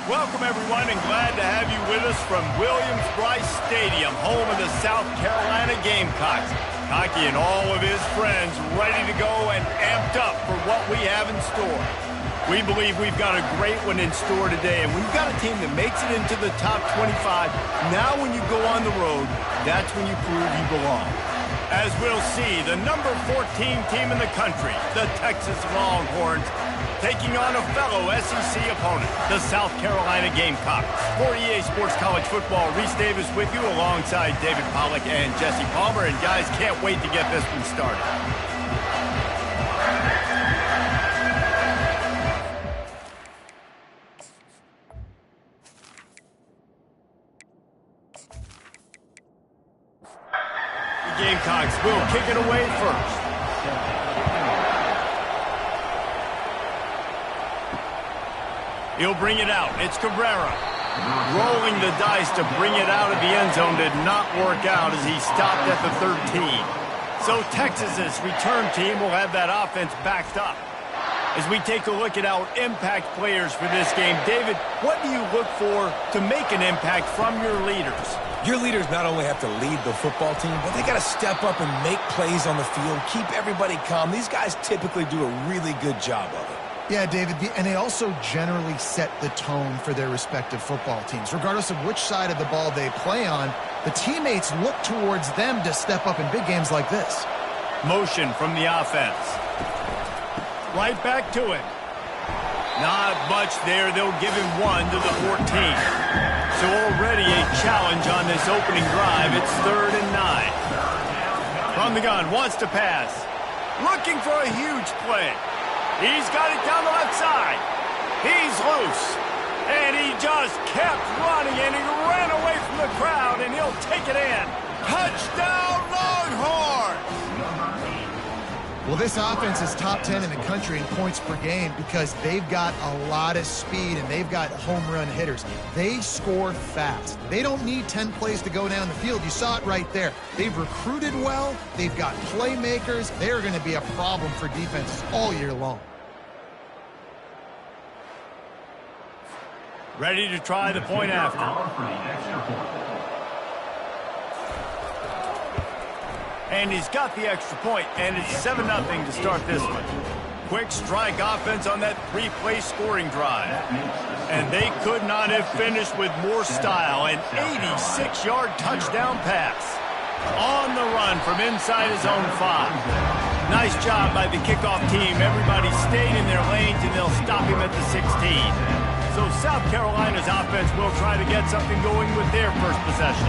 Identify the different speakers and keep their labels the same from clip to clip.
Speaker 1: Welcome, everyone, and glad to have you with us from Williams-Brice Stadium, home of the South Carolina Gamecocks. Hockey and all of his friends ready to go and amped up for what we have in store. We believe we've got a great one in store today, and when you've got a team that makes it into the top 25, now when you go on the road, that's when you prove you belong. As we'll see, the number 14 team in the country, the Texas Longhorns, taking on a fellow SEC opponent, the South Carolina Gamecocks. For EA Sports College Football, Reese Davis with you alongside David Pollack and Jesse Palmer. And guys, can't wait to get this one started. The Gamecocks will kick it away first. He'll bring it out. It's Cabrera. Rolling the dice to bring it out of the end zone did not work out as he stopped at the 13. So Texas's return team will have that offense backed up. As we take a look at our impact players for this game, David, what do you look for to make an impact from your leaders?
Speaker 2: Your leaders not only have to lead the football team, but they got to step up and make plays on the field, keep everybody calm. These guys typically do a really good job of it.
Speaker 3: Yeah, David, and they also generally set the tone for their respective football teams. Regardless of which side of the ball they play on, the teammates look towards them to step up in big games like this.
Speaker 1: Motion from the offense. Right back to it. Not much there. They'll give him one to the 14. So already a challenge on this opening drive. It's 3rd and 9. From the gun, wants to pass. Looking for a huge play. He's got it down the left side. He's loose. And he just kept running, and he ran away from the crowd, and he'll take it in. Touchdown, Longhorns!
Speaker 3: Well, this offense is top 10 in the country in points per game because they've got a lot of speed, and they've got home run hitters. They score fast. They don't need 10 plays to go down the field. You saw it right there. They've recruited well. They've got playmakers. They're going to be a problem for defenses all year long.
Speaker 1: Ready to try the point after. And he's got the extra point, and it's 7-0 to start this one. Quick strike offense on that 3-play scoring drive. And they could not have finished with more style. An 86-yard touchdown pass. On the run from inside his own 5. Nice job by the kickoff team. Everybody stayed in their lanes, and they'll stop him at the 16. So South Carolina's offense will try to get something going with their first possession.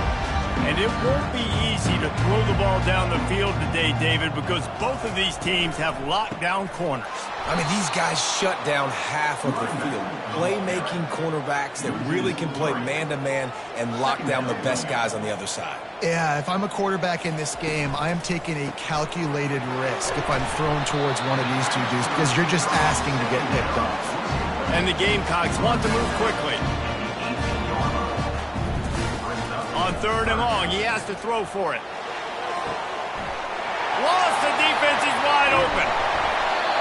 Speaker 1: And it won't be easy to throw the ball down the field today, David, because both of these teams have lockdown corners.
Speaker 2: I mean, these guys shut down half of the field. Playmaking cornerbacks that really can play man-to-man and lock down the best guys on the other side.
Speaker 3: Yeah, if I'm a quarterback in this game, I am taking a calculated risk if I'm thrown towards one of these two dudes because you're just asking to get picked off.
Speaker 1: And the Gamecocks want to move quickly. On 3rd and long, he has to throw for it. Lost the defense, he's wide open.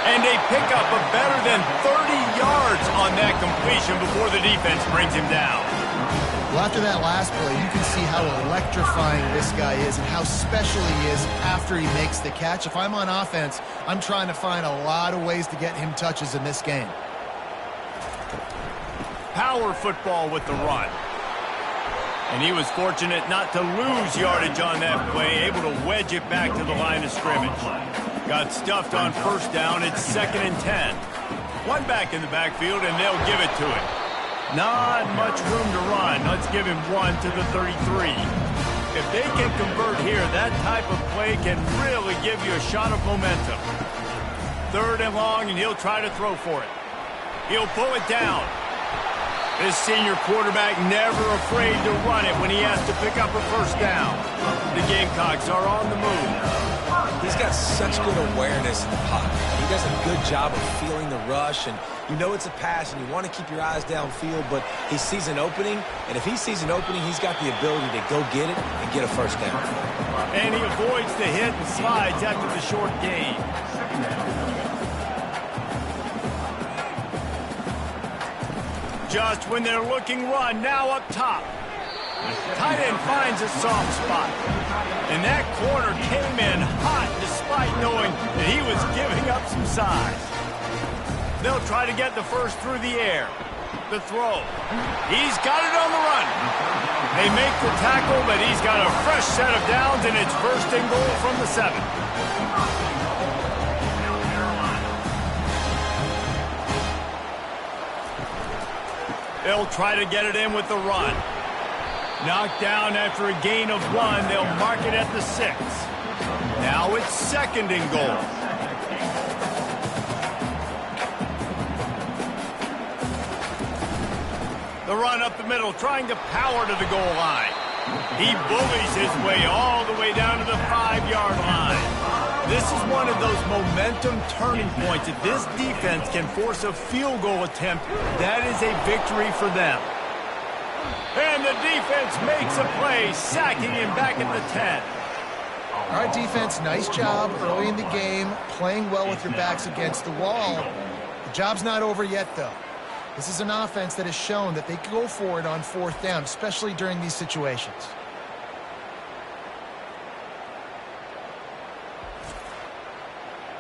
Speaker 1: And they pick up a better than 30 yards on that completion before the defense brings him down.
Speaker 3: Well, after that last play, you can see how electrifying this guy is and how special he is after he makes the catch. If I'm on offense, I'm trying to find a lot of ways to get him touches in this game.
Speaker 1: Power football with the run. And he was fortunate not to lose yardage on that play, able to wedge it back to the line of scrimmage. Got stuffed on 1st down. It's 2nd and 10. One back in the backfield, and they'll give it to him. Not much room to run. Let's give him one to the 33. If they can convert here, that type of play can really give you a shot of momentum. 3rd and long, and he'll try to throw for it. He'll pull it down. This senior quarterback never afraid to run it when he has to pick up a 1st down. The Gamecocks are on the move.
Speaker 2: He's got such good awareness in the pocket. He does a good job of feeling the rush, and you know it's a pass, and you want to keep your eyes downfield, but he sees an opening, and if he sees an opening, he's got the ability to go get it and get a 1st down.
Speaker 1: And he avoids the hit and slides after the short gain. just when they're looking run. Now up top. Tight end finds a soft spot. And that corner came in hot despite knowing that he was giving up some size. They'll try to get the first through the air. The throw. He's got it on the run. They make the tackle, but he's got a fresh set of downs, and it's first and goal from the 7. They'll try to get it in with the run. Knocked down after a gain of 1. They'll mark it at the 6. Now it's second and goal. The run up the middle, trying to power to the goal line. He bullies his way all the way down to the 5-yard line. This is one of those momentum turning points. If this defense can force a field goal attempt, that is a victory for them. And the defense makes a play, sacking him back at the 10.
Speaker 3: All right, defense, nice job early in the game, playing well with your backs against the wall. The job's not over yet, though. This is an offense that has shown that they can go for it on 4th down, especially during these situations.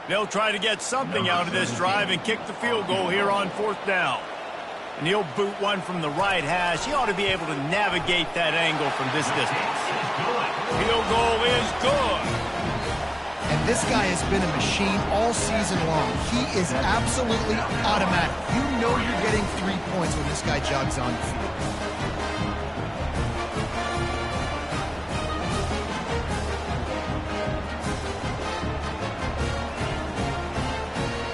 Speaker 1: They'll try to get something out of this drive and kick the field goal here on 4th down. And he'll boot one from the right hash. He ought to be able to navigate that angle from this distance. Field goal is good.
Speaker 3: And this guy has been a machine all season long. He is absolutely automatic. You know you're getting 3 points when this guy jogs on the field.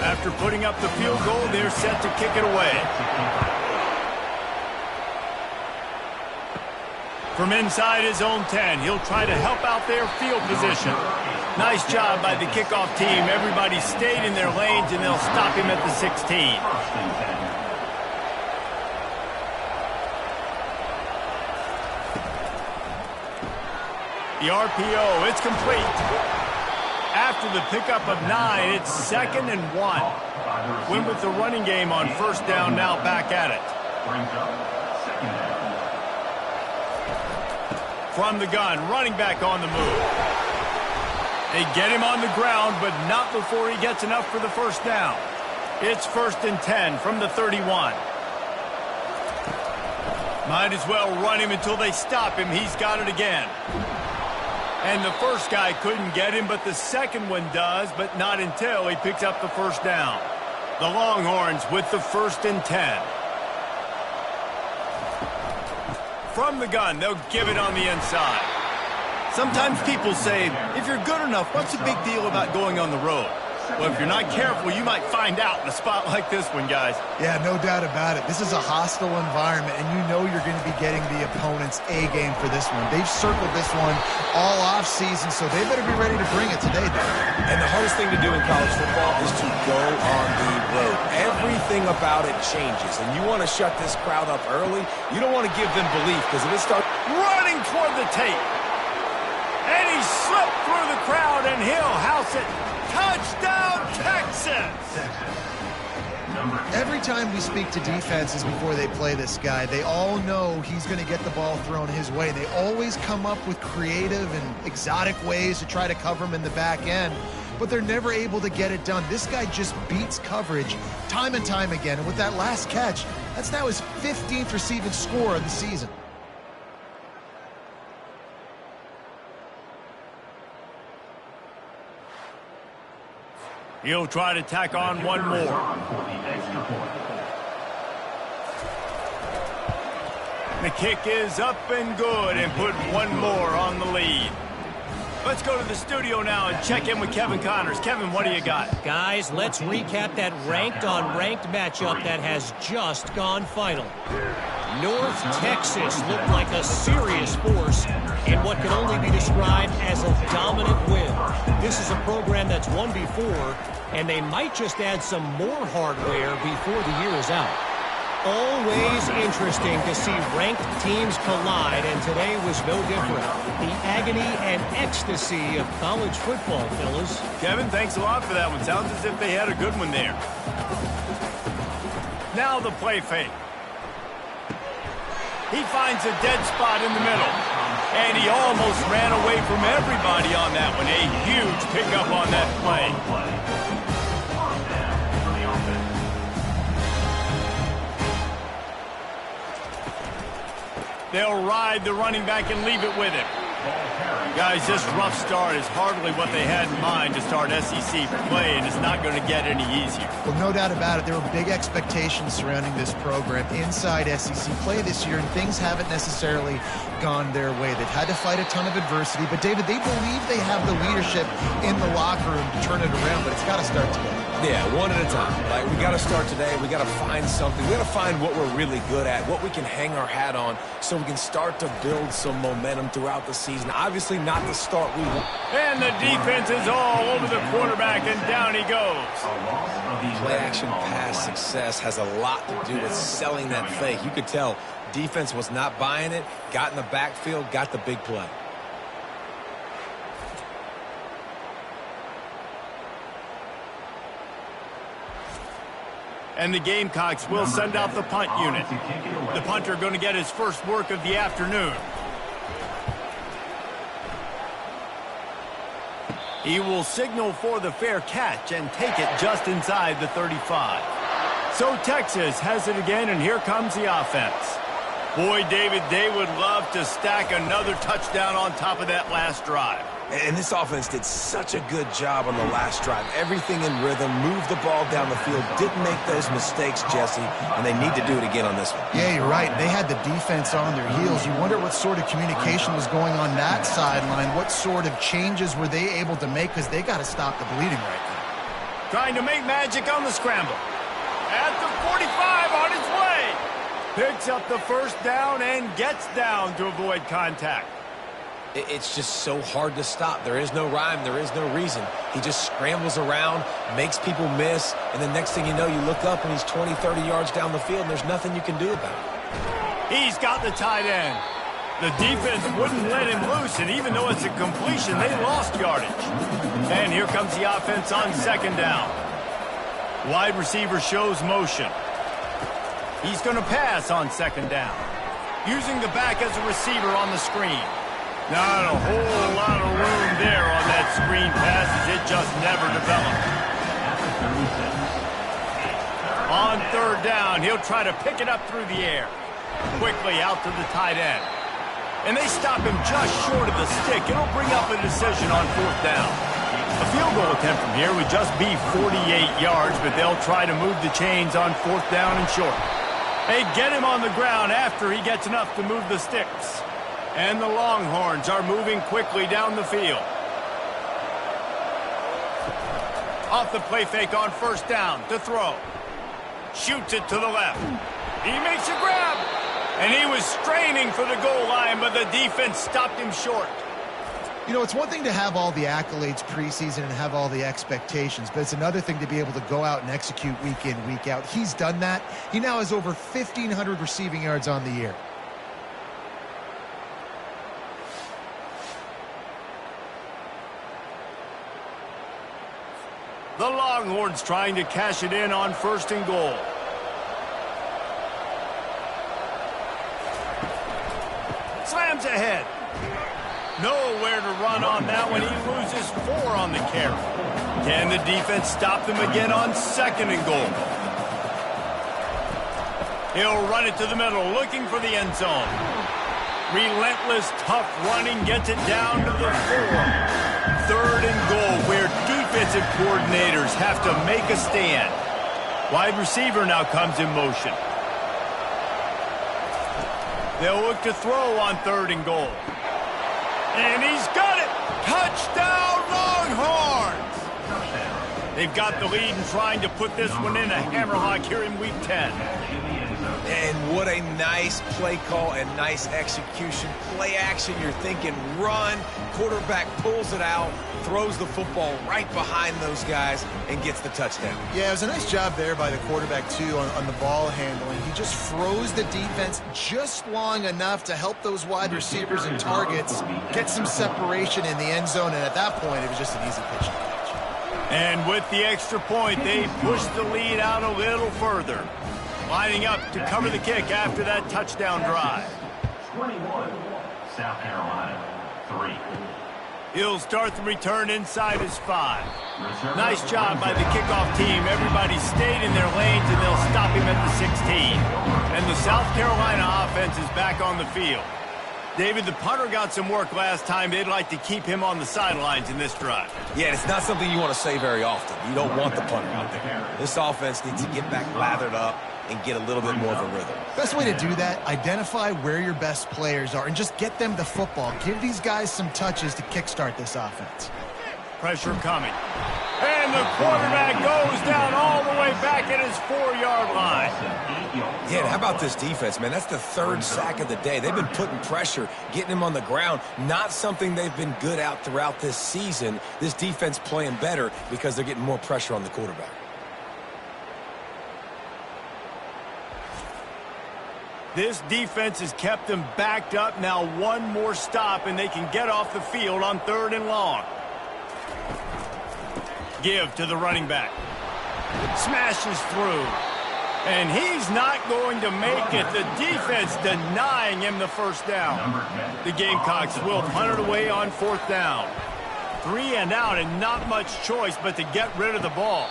Speaker 1: After putting up the field goal, they're set to kick it away. From inside his own 10, he'll try to help out their field position. Nice job by the kickoff team. Everybody stayed in their lanes, and they'll stop him at the 16. The RPO, it's complete. After the pickup of 9, it's 2nd and 1. Win with the running game on 1st down, now back at it. From the gun, running back on the move. They get him on the ground, but not before he gets enough for the 1st down. It's 1st and 10 from the 31. Might as well run him until they stop him. He's got it again. And the first guy couldn't get him, but the second one does, but not until he picks up the 1st down. The Longhorns with the 1st and 10. From the gun, they'll give it on the inside. Sometimes people say, if you're good enough, what's the big deal about going on the road? Well, if you're not careful, you might find out in a spot like this one, guys.
Speaker 3: Yeah, no doubt about it. This is a hostile environment, and you know you're going to be getting the opponent's A game for this one. They've circled this one all off season, so they better be ready to bring it today, Dave.
Speaker 2: And the hardest thing to do in college football is to go on the road. Everything about it changes, and you want to shut this crowd up early. You don't want to give them belief, because if it starts
Speaker 1: running toward the tape, and he slipped through the crowd, and he'll house it. Touchdown, Texas!
Speaker 3: Every time we speak to defenses before they play this guy, they all know he's going to get the ball thrown his way. They always come up with creative and exotic ways to try to cover him in the back end, but they're never able to get it done. This guy just beats coverage time and time again, and with that last catch, that's now his 15th receiving score of the season.
Speaker 1: He'll try to tack on one more. The kick is up and good and put one more on the lead. Let's go to the studio now and check in with Kevin Connors. Kevin, what do you got?
Speaker 4: Guys, let's recap that ranked-on-ranked matchup that has just gone final. North Texas looked like a serious force in what can only be described as a dominant win. This is a program that's won before, and they might just add some more hardware before the year is out. Always interesting to see ranked teams collide, and today was no different. The agony and ecstasy of college football, fellas.
Speaker 1: Kevin, thanks a lot for that one. Sounds as if they had a good one there. Now the play fake. He finds a dead spot in the middle. And he almost ran away from everybody on that one. A huge pickup on that play. They'll ride the running back and leave it with him. Guys, this rough start is hardly what they had in mind to start SEC play, and it's not going to get any easier.
Speaker 3: Well, no doubt about it. There were big expectations surrounding this program inside SEC play this year, and things haven't necessarily gone their way. They've had to fight a ton of adversity, but, David, they believe they have the leadership in the locker room to turn it around, but it's got to start today.
Speaker 2: Yeah, one at a time. Like, we got to start today. We got to find something. We got to find what we're really good at, what we can hang our hat on, so we can start to build some momentum throughout the season. Obviously, not the start we want.
Speaker 1: And the defense is all over the quarterback, and down he goes.
Speaker 2: Play-action pass success has a lot to do with selling that fake. You could tell defense was not buying it, got in the backfield, got the big play.
Speaker 1: And the Gamecocks will send out the punt unit. The punter going to get his first work of the afternoon. He will signal for the fair catch and take it just inside the 35. So Texas has it again, and here comes the offense. Boy, David, they would love to stack another touchdown on top of that last drive.
Speaker 2: And this offense did such a good job on the last drive. Everything in rhythm, moved the ball down the field, didn't make those mistakes, Jesse, and they need to do it again on this one.
Speaker 3: Yeah, you're right. They had the defense on their heels. You wonder what sort of communication was going on that sideline. What sort of changes were they able to make, because they got to stop the bleeding right now.
Speaker 1: Trying to make magic on the scramble. At the 45, on his way. Picks up the first down and gets down to avoid contact.
Speaker 2: It's just so hard to stop. There is no rhyme. There is no reason. He just scrambles around, makes people miss, and the next thing you know, you look up and he's 20, 30 yards down the field, and there's nothing you can do about it.
Speaker 1: He's got the tight end. The defense wouldn't let him loose, and even though it's a completion, they lost yardage. And here comes the offense on second down. Wide receiver shows motion. He's going to pass on second down, using the back as a receiver on the screen. Not a whole lot of room there on that screen pass, as it just never developed. On third down, he'll try to pick it up through the air. Quickly out to the tight end. And they stop him just short of the stick. It'll bring up a decision on fourth down. A field goal attempt from here would just be 48 yards, but they'll try to move the chains on fourth down and short. They get him on the ground after he gets enough to move the sticks. And the Longhorns are moving quickly down the field. Off the play fake on first down to throw. Shoots it to the left. He makes a grab. And he was straining for the goal line, but the defense stopped him short.
Speaker 3: You know, it's one thing to have all the accolades preseason and have all the expectations, but it's another thing to be able to go out and execute week in, week out. He's done that. He now has over 1,500 receiving yards on the year.
Speaker 1: The Longhorns trying to cash it in on first and goal. Slams ahead. Nowhere to run on that one. He loses 4 on the carry. Can the defense stop them again on second and goal? He'll run it to the middle, looking for the end zone. Relentless, tough running gets it down to the 4. Third and goal, where defensive coordinators have to make a stand. Wide receiver now comes in motion. They'll look to throw on third and goal. And he's got it! Touchdown, Longhorns! They've got the lead and trying to put this one in a hammerlock here in Week 10.
Speaker 2: And what a nice play call and nice execution. Play action, you're thinking run. Quarterback pulls it out, throws the football right behind those guys, and gets the touchdown.
Speaker 3: Yeah, it was a nice job there by the quarterback, too, on the ball handling. He just froze the defense just long enough to help those wide receivers and targets get some separation in the end zone, and at that point, it was just an easy pitch to catch.
Speaker 1: And with the extra point, they push the lead out a little further. Lining up to cover the kick after that touchdown drive.
Speaker 5: 21, South Carolina, 3.
Speaker 1: He'll start the return inside his 5. Nice job by the kickoff team. Everybody stayed in their lanes, and they'll stop him at the 16. And the South Carolina offense is back on the field. David, the punter got some work last time. They'd like to keep him on the sidelines in this drive.
Speaker 2: Yeah, it's not something you want to say very often. You don't want the punter out there. This offense needs to get back lathered up and get a little bit more of a rhythm.
Speaker 3: Best way to do that, identify where your best players are and just get them the football. Give these guys some touches to kickstart this offense.
Speaker 1: Pressure coming. And the quarterback goes down all the way back at his 4-yard line.
Speaker 2: Yeah, and how about this defense, man? That's the 3rd sack of the day. They've been putting pressure, getting him on the ground. Not something they've been good at throughout this season. This defense playing better because they're getting more pressure on the quarterback.
Speaker 1: This defense has kept them backed up. Now one more stop, and they can get off the field on 3rd and long. Give to the running back. Smashes through. And he's not going to make it. The defense denying him the first down. The Gamecocks will punt it away on 4th down. 3 and out, and not much choice but to get rid of the ball.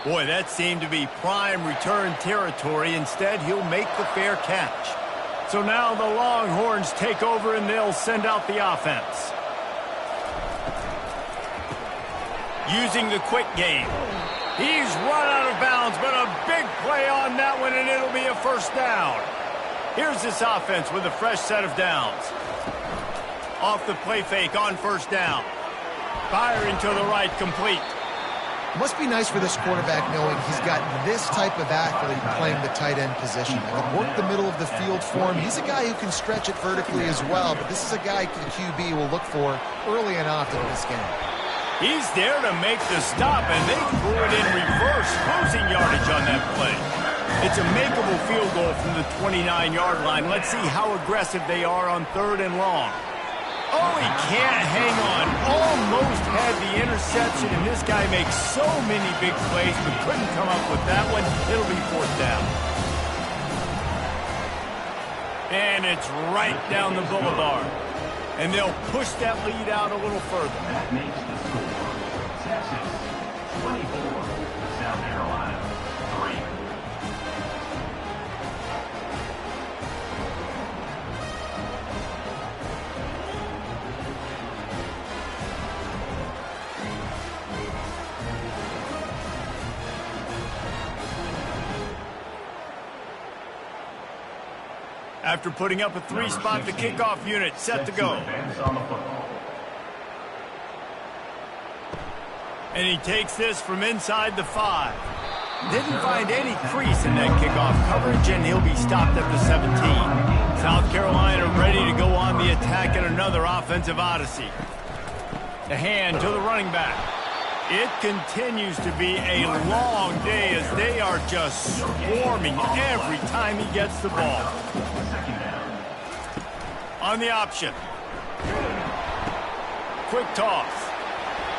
Speaker 1: Boy, that seemed to be prime return territory. Instead, he'll make the fair catch. So now the Longhorns take over, and they'll send out the offense. Using the quick game. He's run out of bounds, but a big play on that one, and it'll be a first down. Here's this offense with a fresh set of downs. Off the play fake on 1st down. Firing to the right, complete.
Speaker 3: Must be nice for this quarterback knowing he's got this type of athlete playing the tight end position. He can work the middle of the field for him. He's a guy who can stretch it vertically as well, but this is a guy the QB will look for early and often in this game.
Speaker 1: He's there to make the stop, and they threw it in reverse, losing yardage on that play. It's a makeable field goal from the 29-yard line. Let's see how aggressive they are on 3rd and long. Oh, he can't hang on. Almost had the interception, and this guy makes so many big plays, but couldn't come up with that one. It'll be 4th down. And it's right down the boulevard. And they'll push that lead out a little further.
Speaker 5: That makes the score Texas 24, South Carolina 3.
Speaker 1: After putting up a 3-spot, the kickoff unit set to go. And he takes this from inside the 5. Didn't find any crease in that kickoff coverage, and he'll be stopped at the 17. South Carolina ready to go on the attack in another offensive odyssey. The hand to the running back. It continues to be a long day as they are just swarming every time he gets the ball. On the option. Quick toss.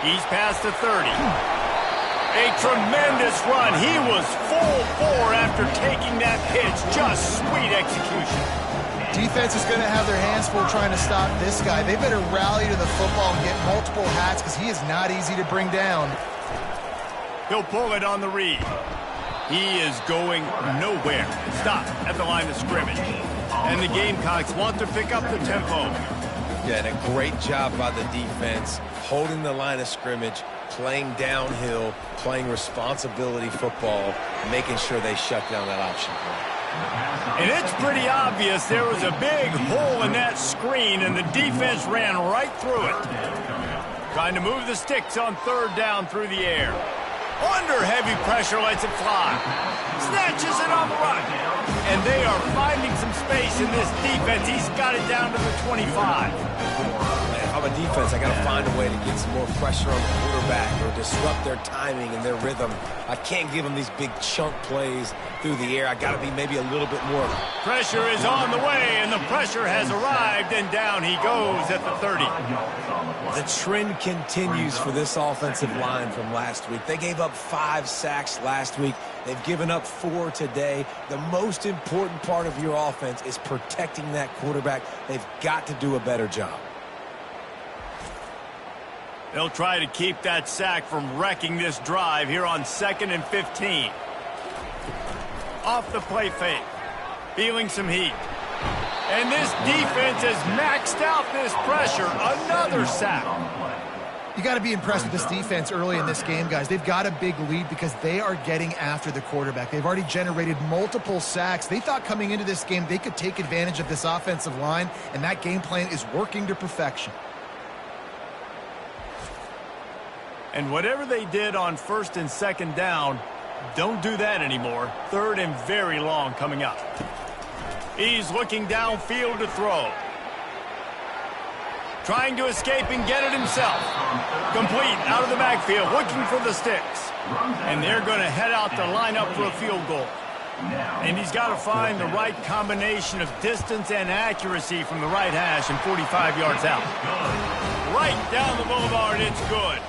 Speaker 1: He's past the 30. A tremendous run. He was full bore after taking that pitch. Just sweet execution.
Speaker 3: Defense is going to have their hands full trying to stop this guy. They better rally to the football and get multiple hats because he is not easy to bring down.
Speaker 1: He'll pull it on the read. He is going nowhere. Stop at the line of scrimmage. And the Gamecocks want to pick up the tempo.
Speaker 2: Yeah, and a great job by the defense, holding the line of scrimmage, playing downhill, playing responsibility football, making sure they shut down that option play.
Speaker 1: And it's pretty obvious there was a big hole in that screen, and the defense ran right through it. Trying to move the sticks on 3rd down through the air. Under heavy pressure, lets it fly. Snatches it on the run. And they are finding some space in this defense. He's got it down to the 25.
Speaker 2: Man, how I'm a defense, I got to find a way to get some more pressure on the quarterback or disrupt their timing and their rhythm. I can't give them these big chunk plays through the air. I got to be maybe a little bit more.
Speaker 1: Pressure is on the way, and the pressure has arrived, and down he goes at the 30.
Speaker 2: The trend continues for this offensive line from last week. They gave up 5 sacks last week. They've given up 4 today. The most important part of your offense is protecting that quarterback. They've got to do a better job.
Speaker 1: They'll try to keep that sack from wrecking this drive here on 2nd and 15. Off the play fake. Feeling some heat. And this defense has maxed out this pressure. Another sack.
Speaker 3: You got to be impressed with this defense early in this game, guys. They've got a big lead because they are getting after the quarterback. They've already generated multiple sacks. They thought coming into this game they could take advantage of this offensive line, and that game plan is working to perfection.
Speaker 1: And whatever they did on 1st and 2nd down, don't do that anymore. 3rd and very long coming up. He's looking downfield to throw. Trying to escape and get it himself. Complete out of the backfield, looking for the sticks. And they're going to head out to line up for a field goal. And he's got to find the right combination of distance and accuracy from the right hash and 45 yards out. Right down the boulevard, it's good.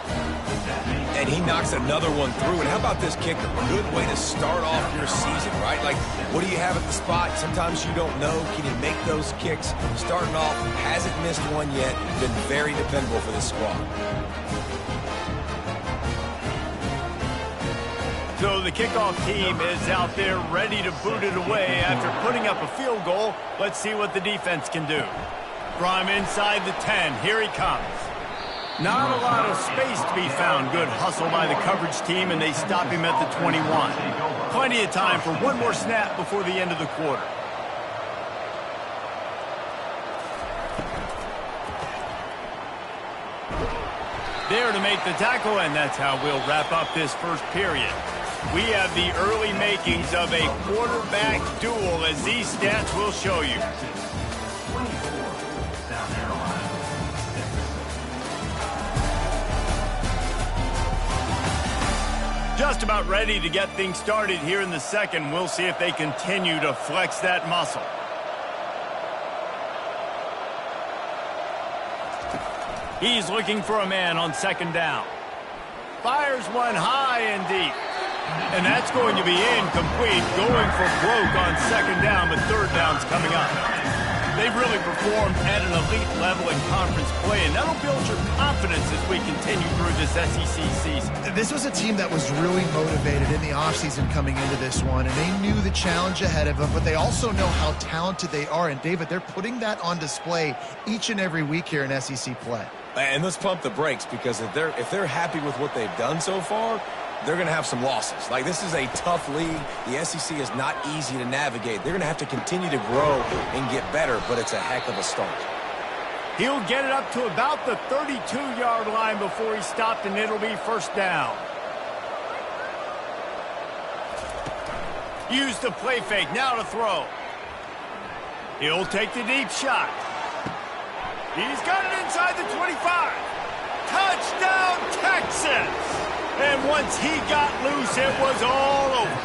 Speaker 2: And he knocks another one through. And how about this kicker? A good way to start off your season, right? Like, what do you have at the spot? Sometimes you don't know. Can he make those kicks? Starting off, hasn't missed one yet. Been very dependable for this squad.
Speaker 1: So the kickoff team is out there ready to boot it away after putting up a field goal. Let's see what the defense can do. From inside the 10, here he comes. Not a lot of space to be found. Good hustle by the coverage team, and they stop him at the 21. Plenty of time for one more snap before the end of the quarter. There to make the tackle, and that's how we'll wrap up this first period. We have the early makings of a quarterback duel, as these stats will show you. Just about ready to get things started here in the second. We'll see if they continue to flex that muscle. He's looking for a man on 2nd down. Fires one high and deep. And that's going to be incomplete. Going for broke on 2nd down, but 3rd down's coming up. They've really performed at an elite level in conference play, and that'll build your confidence as we continue through this SEC season.
Speaker 3: This was a team that was really motivated in the offseason coming into this one, and they knew the challenge ahead of them, but they also know how talented they are. And, David, they're putting that on display each and every week here in SEC play.
Speaker 2: And let's pump the brakes, because if they're happy with what they've done so far, they're going to have some losses. Like, this is a tough league. The SEC is not easy to navigate. They're going to have to continue to grow and get better, but it's a heck of a start.
Speaker 1: He'll get it up to about the 32-yard line before he stopped, and it'll be 1st down. Use the play fake, now to throw. He'll take the deep shot. He's got it inside the 25. Touchdown, Texas! And once he got loose, it was all over.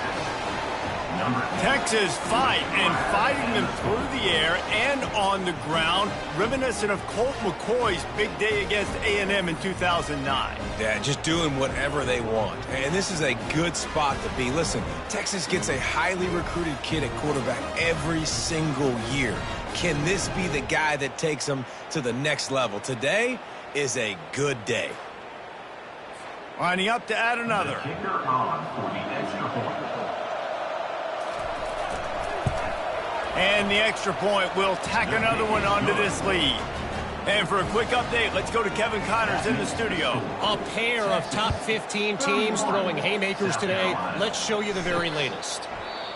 Speaker 1: Texas fighting them through the air and on the ground, reminiscent of Colt McCoy's big day against A&M in 2009.
Speaker 2: Yeah, just doing whatever they want. And this is a good spot to be. Listen, Texas gets a highly recruited kid at quarterback every single year. Can this be the guy that takes them to the next level? Today is a good day.
Speaker 1: Lining up to add another.
Speaker 5: Kicker on for the extra point.
Speaker 1: And the extra point will tack another one onto this lead. And for a quick update, let's go to Kevin Connors in the studio.
Speaker 4: A pair of top 15 teams throwing haymakers today. Let's show you the very latest.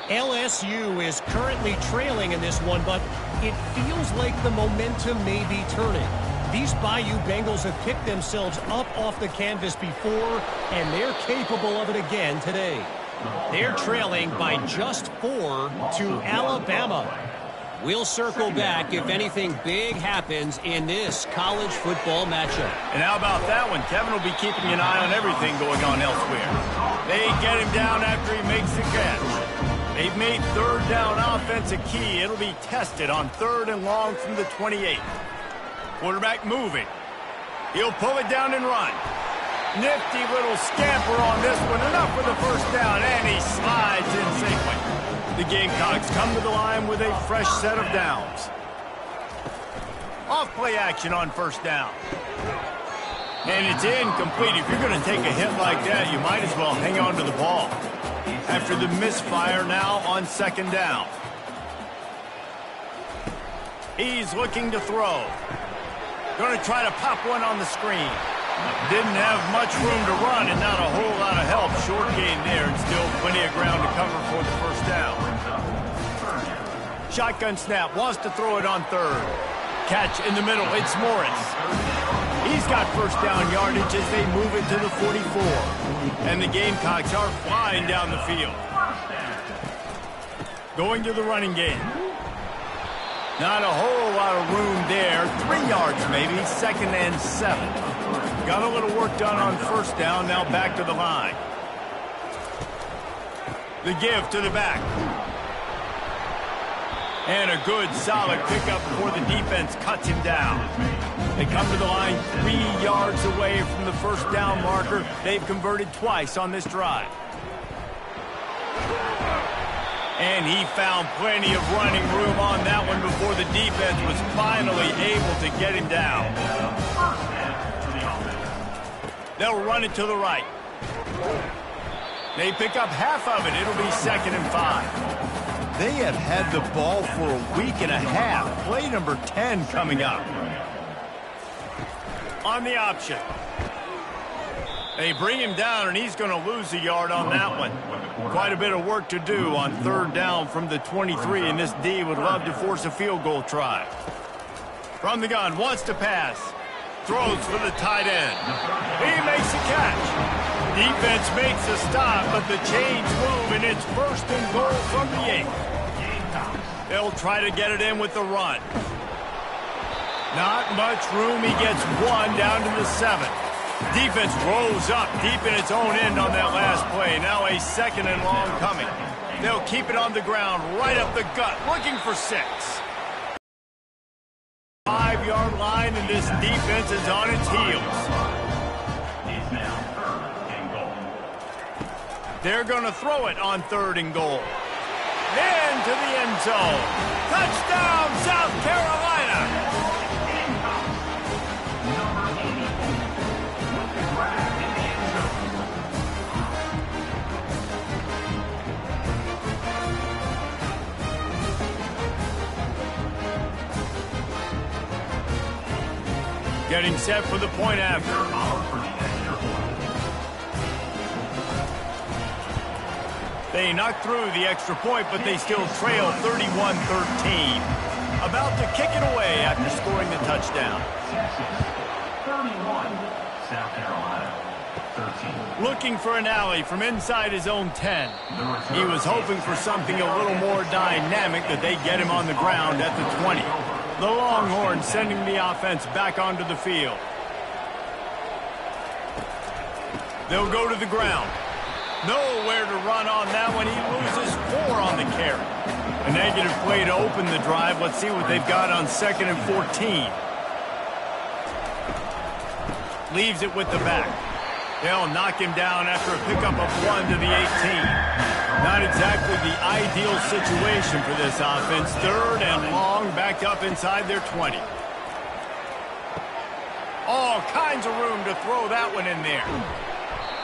Speaker 4: LSU is currently trailing in this one, but it feels like the momentum may be turning. These Bayou Bengals have picked themselves up off the canvas before, and they're capable of it again today. They're trailing by just 4 to Alabama. We'll circle back if anything big happens in this college football matchup.
Speaker 1: And how about that one? Kevin will be keeping an eye on everything going on elsewhere. They get him down after he makes the catch. They've made third down offense a key. It'll be tested on 3rd and long from the 28. Quarterback moving. He'll pull it down and run. Nifty little scamper on this one. Enough for the first down, and he slides in safely. The Gamecocks come to the line with a fresh set of downs. Off play action on 1st down. And it's incomplete. If you're going to take a hit like that, you might as well hang on to the ball. After the misfire now on 2nd down. He's looking to throw. Going to try to pop one on the screen. Didn't have much room to run and not a whole lot of help. Short gain there and still plenty of ground to cover for the 1st down. Shotgun snap, wants to throw it on 3rd. Catch in the middle, it's Morris. He's got 1st down yardage as they move it to the 44. And the Gamecocks are flying down the field. Going to the running game. Not a whole lot of room there. 3 yards maybe, 2nd and 7. Got a little work done on 1st down, now back to the line. The give to the back. And a good, solid pickup before the defense cuts him down. They come to the line 3 yards away from the 1st down marker. They've converted twice on this drive. And he found plenty of running room on that one before the defense was finally able to get him down. They'll run it to the right. They pick up half of it. It'll be 2nd and 5. They have had the ball for a week and a half. Play number 10 coming up. On the option. They bring him down, and he's going to lose a yard on that one. Quite a bit of work to do on 3rd down from the 23, and this D would love to force a field goal try. From the gun, wants to pass. Throws for the tight end. He makes a catch. Defense makes a stop, but the chains move, and it's 1st and goal from the 8. They'll try to get it in with the run. Not much room. He gets 1 down to the 7. Defense rolls up deep in its own end on that last play. Now a 2nd and long coming. They'll keep it on the ground, right up the gut, looking for 6. 5-yard line, and this defense is on its heels. They're going to throw it on 3rd and goal. Into the end zone. Touchdown, South Carolina! Getting set for the point after. They knock through the extra point, but they still trail 31-13. About to kick it away after scoring the touchdown.
Speaker 5: 31, South Carolina, 13.
Speaker 1: Looking for an alley from inside his own 10. He was hoping for something a little more dynamic, that they get him on the ground at the 20. The Longhorns sending the offense back onto the field. They'll go to the ground. Nowhere to run on that one. He loses 4 on the carry. A negative play to open the drive. Let's see what they've got on 2nd and 14. Leaves it with the back. They'll knock him down after a pickup of 1 to the 18. Not exactly the ideal situation for this offense. 3rd and long, back up inside their 20. All kinds of room to throw that one in there.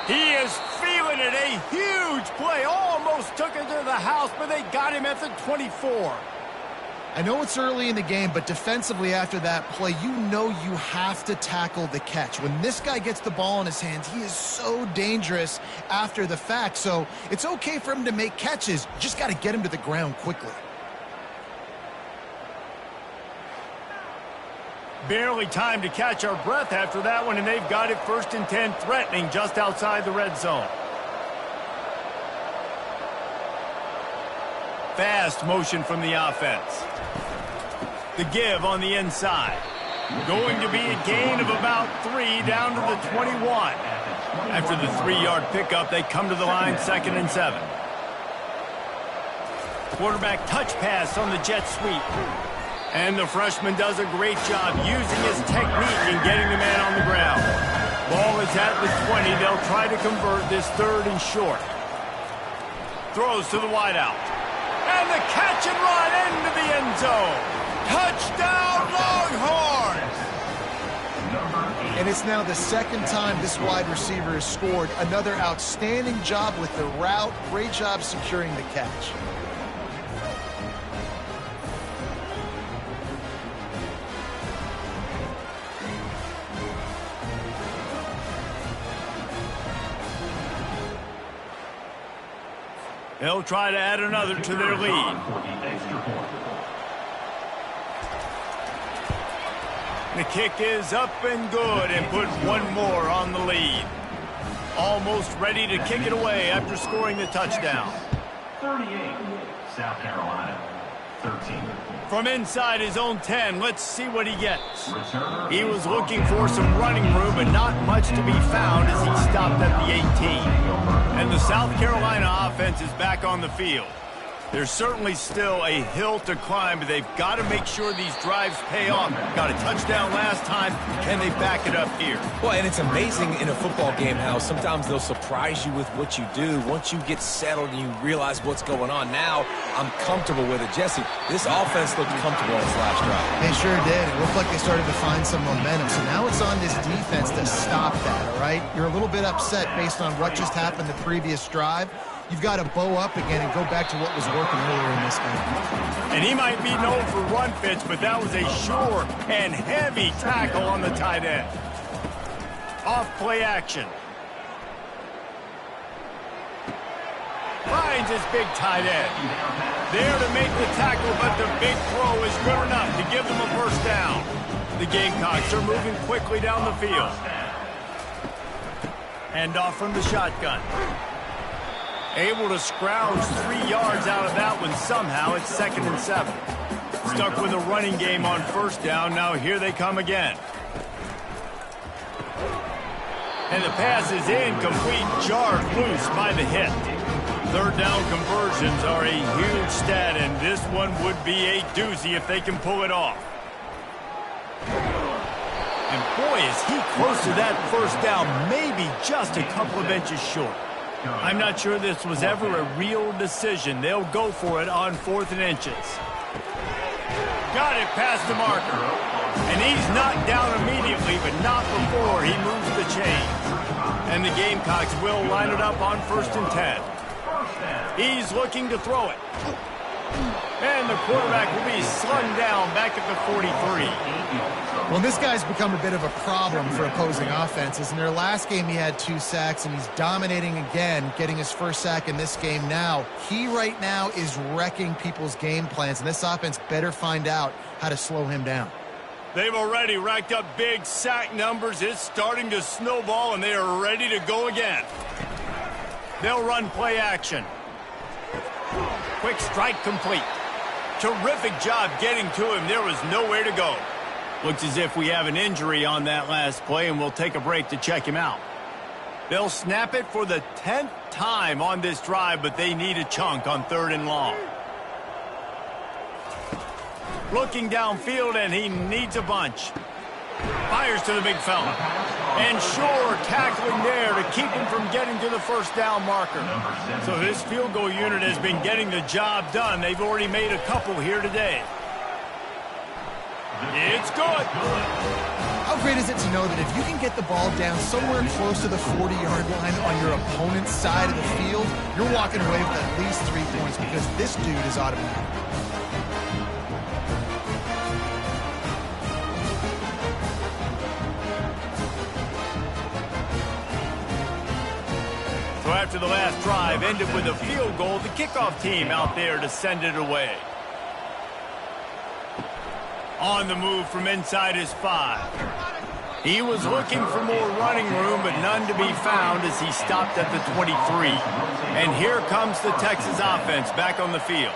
Speaker 1: He is feeling it. A huge play. Almost took it to the house, but they got him at the 24.
Speaker 3: I know it's early in the game, but defensively after that play, you know you have to tackle the catch. When this guy gets the ball in his hands, he is so dangerous after the fact. So it's okay for him to make catches. Just got to get him to the ground quickly.
Speaker 1: Barely time to catch our breath after that one, and they've got it 1st and 10, threatening just outside the red zone. Fast motion from the offense. The give on the inside. Going to be a gain of about 3 down to the 21. After the 3-yard pickup, they come to the line 2nd and 7. Quarterback touch pass on the jet sweep. And the freshman does a great job using his technique and getting the man on the ground. Ball is at the 20. They'll try to convert this 3rd and short. Throws to the wideout. And the catch and run into the end zone. Touchdown, Longhorns!
Speaker 3: And it's now the 2nd time this wide receiver has scored. Another outstanding job with the route. Great job securing the catch.
Speaker 1: They'll try to add another to their lead. The kick is up and good and put one more on the lead. Almost ready to kick it away after scoring the touchdown.
Speaker 5: 38, South Carolina, 13.
Speaker 1: From inside his own 10, let's see what he gets. He was looking for some running room, but not much to be found as he stopped at the 18. And the South Carolina offense is back on the field. There's certainly still a hill to climb, but they've got to make sure these drives pay off. Got a touchdown last time. Can they back it up here?
Speaker 2: Well, and it's amazing in a football game how sometimes they'll surprise you with what you do. Once you get settled and you realize what's going on, now I'm comfortable with it. Jesse, this offense looked comfortable on this last drive.
Speaker 3: They sure did. It looked like they started to find some momentum. So now it's on this defense to stop that, all right? You're a little bit upset based on what just happened the previous drive. You've got to bow up again and go back to what was working earlier in this game.
Speaker 1: And he might be known for run fits, but that was a sure and heavy tackle on the tight end. Off play action. Finds his big tight end. There to make the tackle, but the big throw is good enough to give them a first down. The Gamecocks are moving quickly down the field. Hand off from the shotgun. Able to scrounge 3 yards out of that one somehow. It's 2nd and 7. Stuck with a running game on first down. Now here they come again. And the pass is incomplete, jarred loose by the hit. 3rd down conversions are a huge stat, and this one would be a doozy if they can pull it off. And boy, is he close to that first down, maybe just a couple of inches short. I'm not sure this was ever a real decision. They'll go for it on 4th and inches. Got it past the marker. And he's knocked down immediately, but not before he moves the chains. And the Gamecocks will line it up on 1st and 10. He's looking to throw it. And the quarterback will be slung down back at the 43.
Speaker 3: Well, this guy's become a bit of a problem for opposing offenses. In their last game, he had 2 sacks, and he's dominating again, getting his first sack in this game now. He right now is wrecking people's game plans, and this offense better find out how to slow him down.
Speaker 1: They've already racked up big sack numbers. It's starting to snowball, and they are ready to go again. They'll run play action. Quick strike complete. Terrific job getting to him. There was nowhere to go. Looks as if we have an injury on that last play, and we'll take a break to check him out. They'll snap it for the 10th time on this drive, but they need a chunk on 3rd and long. Looking downfield, and he needs a bunch. Fires to the big fella. And sure, tackling there to keep him from getting to the first down marker. So this field goal unit has been getting the job done. They've already made a couple here today. It's good.
Speaker 3: How great is it to know that if you can get the ball down somewhere close to the 40-yard line on your opponent's side of the field, you're walking away with at least 3 points because this dude is automatic.
Speaker 1: So after the last drive ended with a field goal, the kickoff team out there to send it away. On the move from inside his 5. He was looking for more running room, but none to be found as he stopped at the 23. And here comes the Texas offense back on the field.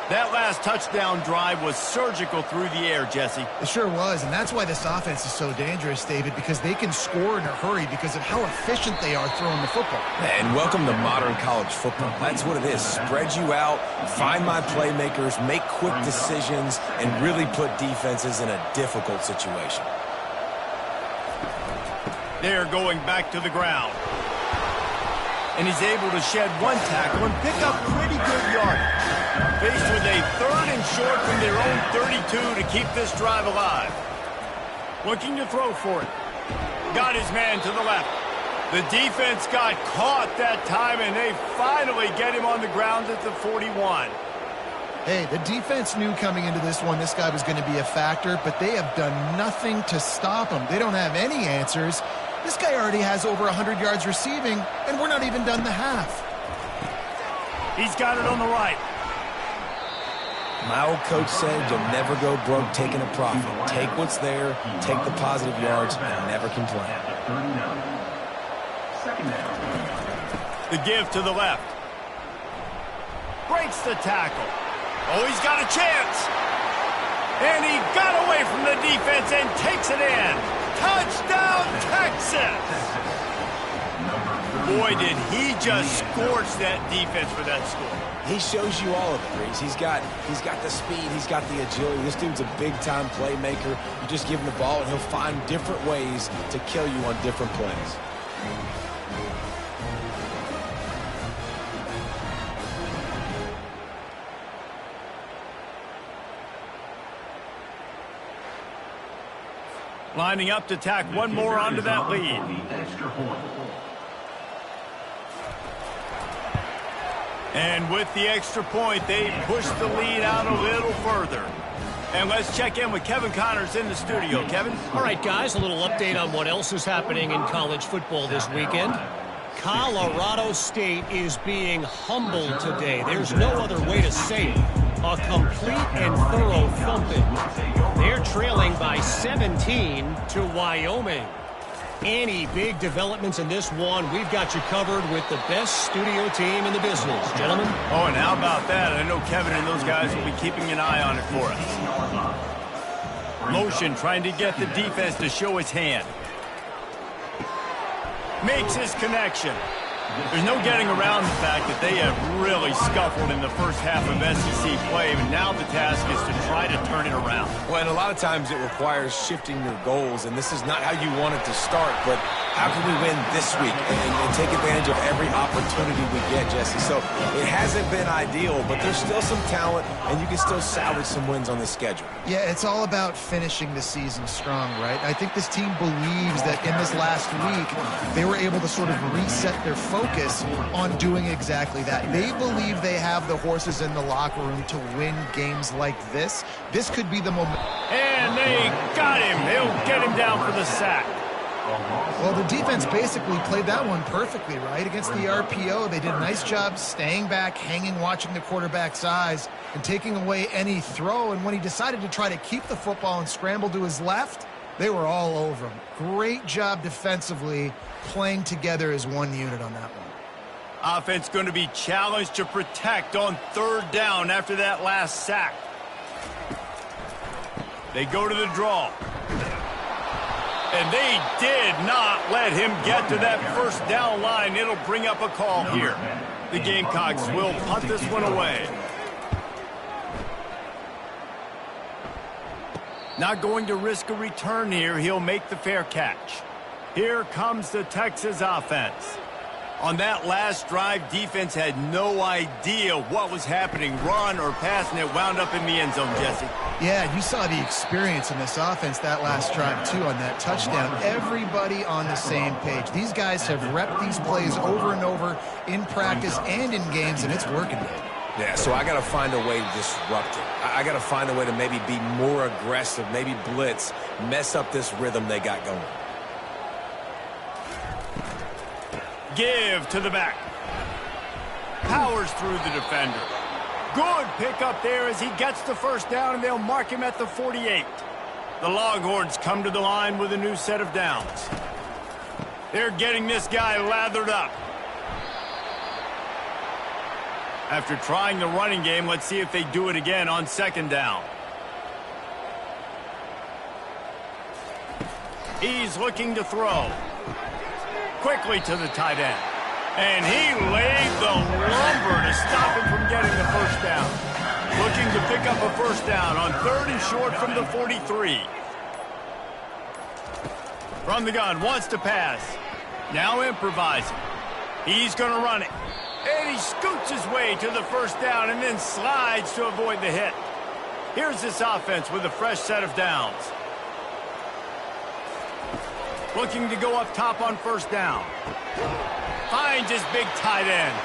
Speaker 1: That last touchdown drive was surgical through the air, Jesse.
Speaker 3: It sure was, and that's why this offense is so dangerous, David, because they can score in a hurry because of how efficient they are throwing the football.
Speaker 2: And welcome to modern college football. That's what it is. Spread you out, find my playmakers, make quick decisions, and really put defenses in a difficult situation.
Speaker 1: They're going back to the ground. And he's able to shed one tackle and pick up pretty good yardage. Faced with a 3rd and short from their own 32 to keep this drive alive. Looking to throw for it. Got his man to the left. The defense got caught that time, and they finally get him on the ground at the 41.
Speaker 3: Hey, the defense knew coming into this one this guy was going to be a factor, but they have done nothing to stop him. They don't have any answers. This guy already has over 100 yards receiving, and we're not even done the half.
Speaker 1: He's got it on the right.
Speaker 2: My old coach said you'll never go broke taking a profit. Take what's there, take the positive yards, and never complain.
Speaker 1: The give to the left. Breaks the tackle. Oh, he's got a chance. And he got away from the defense and takes it in. Touchdown, Texas! Boy, did he just scorch that defense for that score.
Speaker 2: He shows you all of it, Reese. He's got the speed, he's got the agility. This dude's a big-time playmaker. You just give him the ball, and he'll find different ways to kill you on different plays.
Speaker 1: Lining up to tack one more onto that lead. And with the extra point, they push the lead out a little further. And let's check in with Kevin Connors in the studio. Kevin?
Speaker 4: All right, guys, a little update on what else is happening in college football this weekend. Colorado State is being humbled today. There's no other way to say it. A complete and thorough thumping. They're trailing by 17 to Wyoming. Any big developments in this one, we've got you covered with the best studio team in the business, gentlemen.
Speaker 1: Oh, and how about that? I know Kevin and those guys will be keeping an eye on it for us. Motion trying to get the defense to show its hand. Makes his connection. There's no getting around the fact that they have really scuffled in the first half of SEC play, and now the task is to try to turn it around.
Speaker 2: Well, and a lot of times it requires shifting your goals, and this is not how you want it to start, but how can we win this week and take advantage of every opportunity we get, Jesse? So it hasn't been ideal, but there's still some talent, and you can still salvage some wins on the schedule.
Speaker 3: Yeah, it's all about finishing the season strong, right? I think this team believes that in this last week, they were able to sort of reset their focus on doing exactly that. They believe they have the horses in the locker room to win games like this. This could be the moment.
Speaker 1: And they got him. He'll get him down for the sack.
Speaker 3: Well, the defense basically played that one perfectly, right? Against the RPO, they did a nice job staying back, hanging, watching the quarterback's eyes, and taking away any throw. And when he decided to try to keep the football and scramble to his left, they were all over him. Great job defensively, playing together as one unit on that one.
Speaker 1: Offense going to be challenged to protect on 3rd down after that last sack. They go to the draw. And they did not let him get to that 1st down line. It'll bring up a call here. The Gamecocks will punt this one away. Not going to risk a return here. He'll make the fair catch. Here comes the Texas offense. On that last drive, defense had no idea what was happening, run or pass, and it wound up in the end zone, Jesse.
Speaker 3: Yeah, you saw the experience in this offense that last drive, too, on that touchdown. Everybody on the same page. These guys have repped these plays over and over in practice and in games, and it's working, Dave.
Speaker 2: Yeah, so I got to find a way to disrupt it. I got to find a way to maybe be more aggressive, maybe blitz, mess up this rhythm they got going.
Speaker 1: Give to the back. Powers through the defender. Good pickup there as he gets the 1st down, and they'll mark him at the 48. The Longhorns come to the line with a new set of downs. They're getting this guy lathered up. After trying the running game, let's see if they do it again on second down. He's looking to throw. Quickly to the tight end. And he laid the lumber to stop him from getting the first down. Looking to pick up a first down on 3rd and short from the 43. From the gun, wants to pass. Now improvising. He's going to run it. And he scoots his way to the first down and then slides to avoid the hit. Here's this offense with a fresh set of downs. Looking to go up top on first down. Finds his big tight end.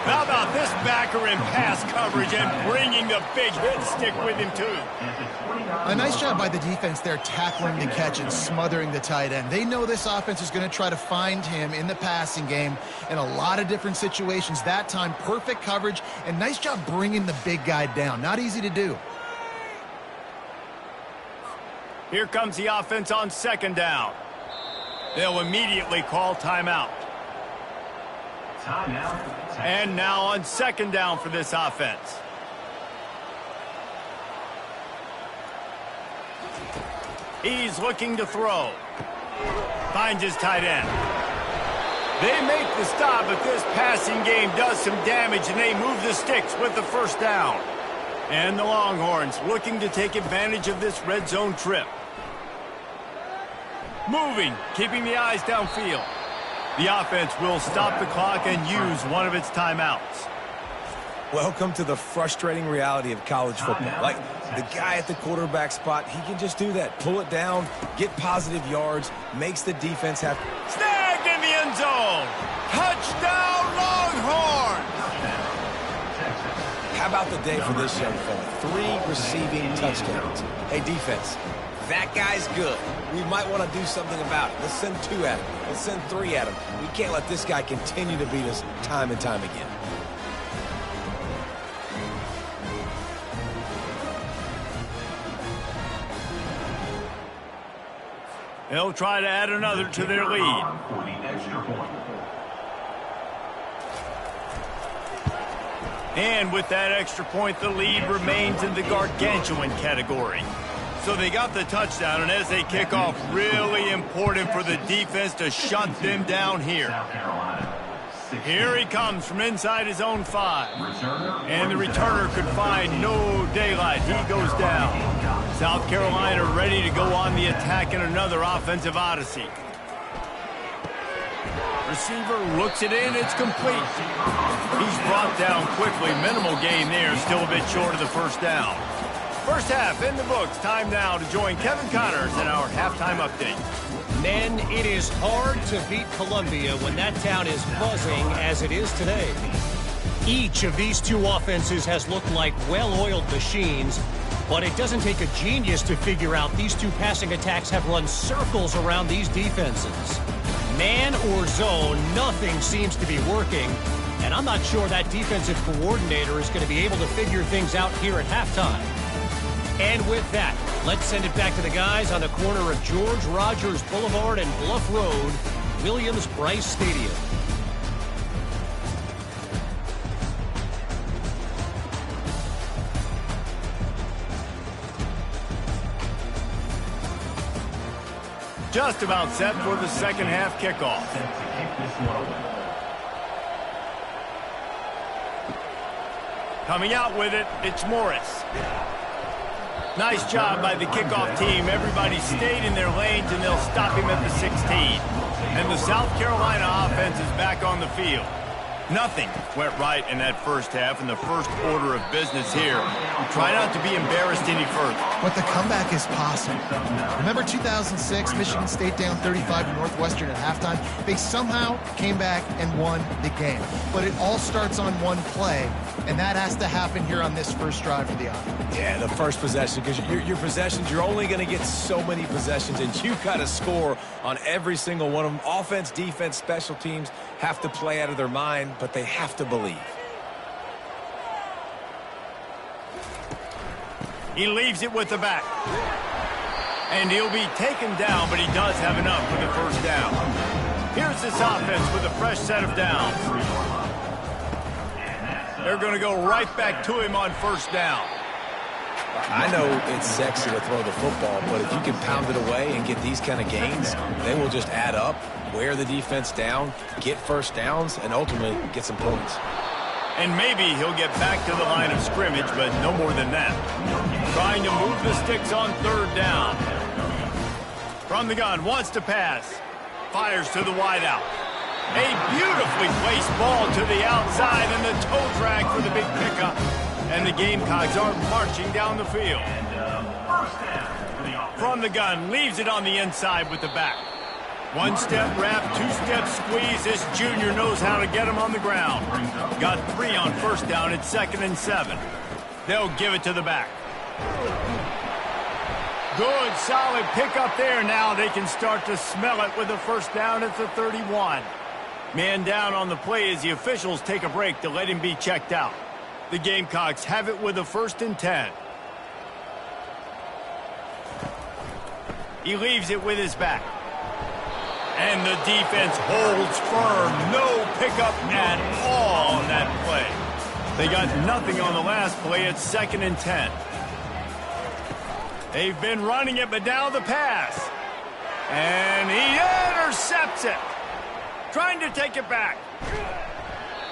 Speaker 1: How about this backer in pass coverage and bringing the big hit stick with him, too?
Speaker 3: A nice job by the defense there tackling the catch and smothering the tight end. They know this offense is going to try to find him in the passing game in a lot of different situations. That time, perfect coverage, and nice job bringing the big guy down. Not easy to do.
Speaker 1: Here comes the offense on second down. They'll immediately call timeout. And now on second down for this offense. He's looking to throw. Finds his tight end. They make the stop, but this passing game does some damage, and they move the sticks with the first down. And the Longhorns looking to take advantage of this red zone trip. Moving, keeping the eyes downfield. The offense will stop the clock and use one of its timeouts.
Speaker 2: Welcome to the frustrating reality of college football. Like, the guy at the quarterback spot, he can just do that. Pull it down, get positive yards, makes the defense have...
Speaker 1: Snagged in the end zone! Touchdown, Longhorns!
Speaker 2: How about the day for this young fella? 3 receiving touchdowns. Hey, defense, that guy's good. We might want to do something about it. Let's send 2 at him. Let's send 3 at him. We can't let this guy continue to beat us time and time again.
Speaker 1: They'll try to add another to their lead. And with that extra point, the lead remains in the gargantuan category. So they got the touchdown, and as they kick off, really important for the defense to shut them down here. Here he comes from inside his own 5. And the returner could find no daylight. He goes down. South Carolina ready to go on the attack in another offensive odyssey. Receiver looks it in. It's complete. He's brought down quickly. Minimal gain there. Still a bit short of the first down. First half in the books. Time now to join Kevin Connors in our halftime update.
Speaker 4: Men, it is hard to beat Columbia when that town is buzzing as it is today. Each of these 2 offenses has looked like well-oiled machines, but it doesn't take a genius to figure out these 2 passing attacks have run circles around these defenses. Man or zone, nothing seems to be working, and I'm not sure that defensive coordinator is going to be able to figure things out here at halftime. And with that, let's send it back to the guys on the corner of George Rogers Boulevard and Bluff Road, Williams-Brice Stadium.
Speaker 1: Just about set for the second half kickoff. Coming out with it, it's Morris. Nice job by the kickoff team. Everybody stayed in their lanes, and they'll stop him at the 16. And the South Carolina offense is back on the field. Nothing went right in that first half, and the first order of business here. Try not to be embarrassed any further.
Speaker 3: But the comeback is possible. Remember 2006, Michigan State down 35 to Northwestern at halftime? They somehow came back and won the game. But it all starts on one play, and that has to happen here on this first drive for the offense.
Speaker 2: Yeah, the first possession, because your possessions, you're only going to get so many possessions, and you got to score on every single one of them. Offense, defense, special teams have to play out of their mind, but they have to believe.
Speaker 1: He leaves it with the back. And he'll be taken down, but he does have enough for the first down. Here's this offense with a fresh set of downs. They're going to go right back to him on first down.
Speaker 2: I know it's sexy to throw the football, but if you can pound it away and get these kind of gains, they will just add up, wear the defense down, get first downs, and ultimately get some points.
Speaker 1: And maybe he'll get back to the line of scrimmage, but no more than that. Trying to move the sticks on third down. From the gun, wants to pass. Fires to the wideout. A beautifully placed ball to the outside and the toe drag for the big pickup. And the Gamecocks are marching down the field. From the gun, leaves it on the inside with the back. One-step wrap, two-step squeeze. This junior knows how to get him on the ground. Got 3 on first down. It's 2nd and 7. They'll give it to the back. Good, solid pickup there. Now they can start to smell it with the first down at the 31. Man down on the play as the officials take a break to let him be checked out. The Gamecocks have it with a 1st and 10. He leaves it with his back. And the defense holds firm. No pickup at all on that play. They got nothing on the last play. It's 2nd and 10. They've been running it, but now the pass. And he intercepts it. Trying to take it back.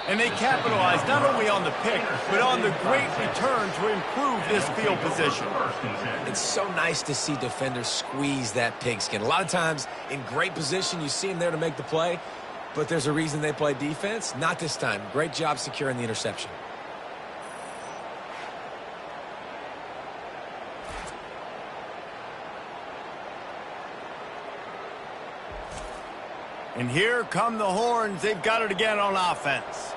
Speaker 1: And they capitalize not only on the pick, but on the great return to improve this field position.
Speaker 2: It's so nice to see defenders squeeze that pigskin. A lot of times in great position, you see them there to make the play, but there's a reason they play defense. Not this time. Great job securing the interception.
Speaker 1: And here come the horns. They've got it again on offense.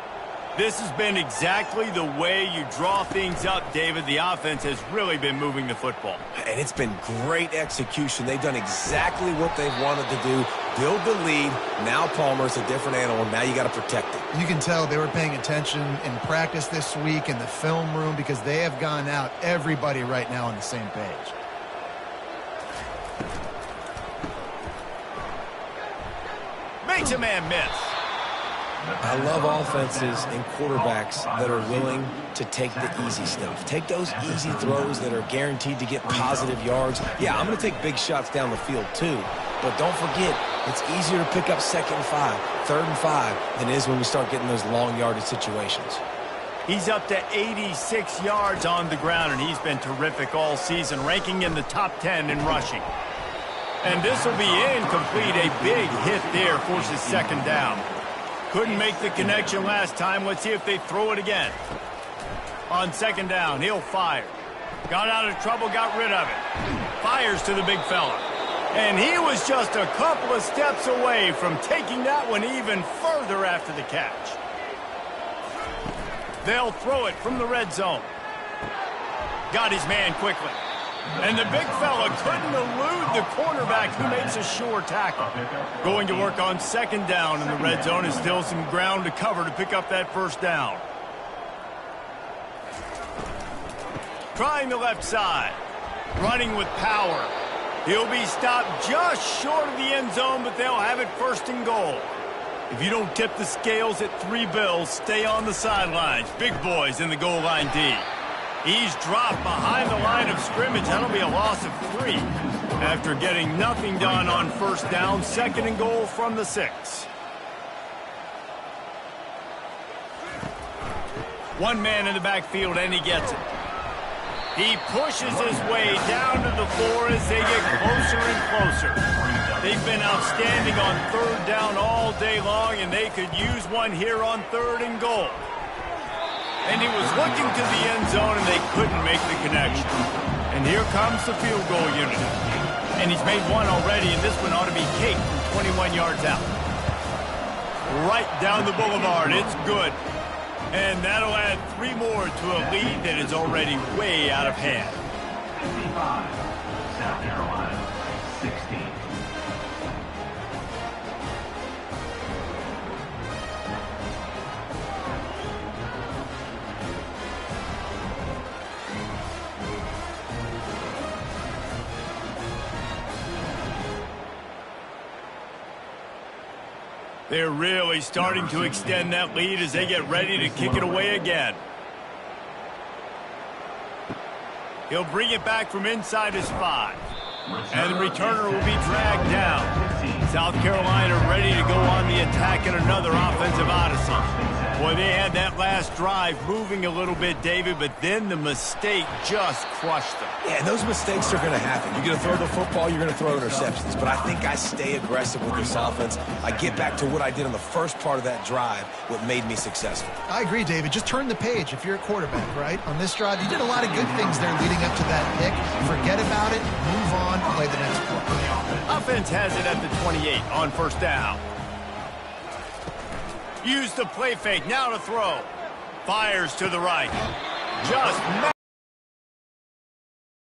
Speaker 1: This has been exactly the way you draw things up, David. The offense has really been moving the football.
Speaker 2: And it's been great execution. They've done exactly what they've wanted to do. Build the lead. Now Palmer's a different animal. Now you got to protect it.
Speaker 3: You can tell they were paying attention in practice this week in the film room because they have gone out, everybody right now on the same page.
Speaker 1: Makes a man miss.
Speaker 2: I love offenses and quarterbacks that are willing to take the easy stuff. Take those easy throws that are guaranteed to get positive yards. Yeah, I'm going to take big shots down the field too. But don't forget, it's easier to pick up 2nd and 5, 3rd and 5 than it is when we start getting those long yardage situations.
Speaker 1: He's up to 86 yards on the ground, and he's been terrific all season, ranking in the top 10 in rushing. And this will be incomplete. A big hit there forces 2nd down. Couldn't make the connection last time. Let's see if they throw it again. On 2nd down, he'll fire. Got out of trouble, got rid of it. Fires to the big fella. And he was just a couple of steps away from taking that one even further after the catch. They'll throw it from the red zone. Got his man quickly. And the big fella couldn't elude the cornerback who makes a sure tackle. Going to work on 2nd down in the red zone is still some ground to cover to pick up that first down. Trying the left side. Running with power. He'll be stopped just short of the end zone, but they'll have it 1st and goal. If you don't tip the scales at 3 bills, stay on the sidelines. Big boys in the goal line D. He's dropped behind the line of scrimmage. That'll be a loss of 3. After getting nothing done on first down, 2nd and goal from the 6. One man in the backfield, and he gets it. He pushes his way down to the floor as they get closer and closer. They've been outstanding on 3rd down all day long, and they could use one here on 3rd and goal. And he was looking to the end zone, and they couldn't make the connection. And here comes the field goal unit. And he's made one already, and this one ought to be cake from 21 yards out. Right down the boulevard. It's good. And that'll add 3 more to a lead that is already way out of hand.
Speaker 5: 55, South Carolina, 16.
Speaker 1: They're really starting to extend that lead as they get ready to kick it away again. He'll bring it back from inside his 5. And the returner will be dragged down. South Carolina ready to go on the attack in another offensive odyssey. Boy, they had that last drive moving a little bit, David, but then the mistake just crushed them.
Speaker 2: Yeah, and those mistakes are going to happen. You're going to throw the football, you're going to throw interceptions. But I think I stay aggressive with this offense. I get back to what I did on the first part of that drive, what made me successful.
Speaker 3: I agree, David. Just turn the page if you're a quarterback, right? On this drive, you did a lot of good things there leading up to that pick. Forget about it, move on, play the next play.
Speaker 1: Offense has it at the 28 on first down. Use the play fake, now to throw. Fires to the right. Just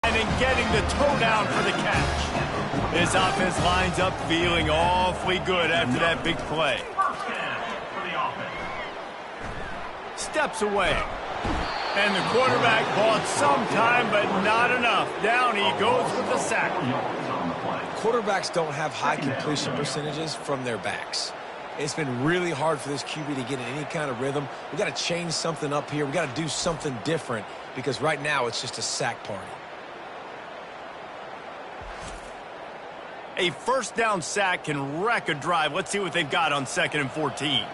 Speaker 1: and getting the toe down for the catch. This offense lines up feeling awfully good after that big play. Steps away. And the quarterback bought some time, but not enough. Down he goes with the sack.
Speaker 2: Quarterbacks don't have high completion percentages from their backs. It's been really hard for this QB to get in any kind of rhythm. We've got to change something up here. We've got to do something different because right now it's just a sack party.
Speaker 1: A first down sack can wreck a drive. Let's see what they've got on 2nd and 14.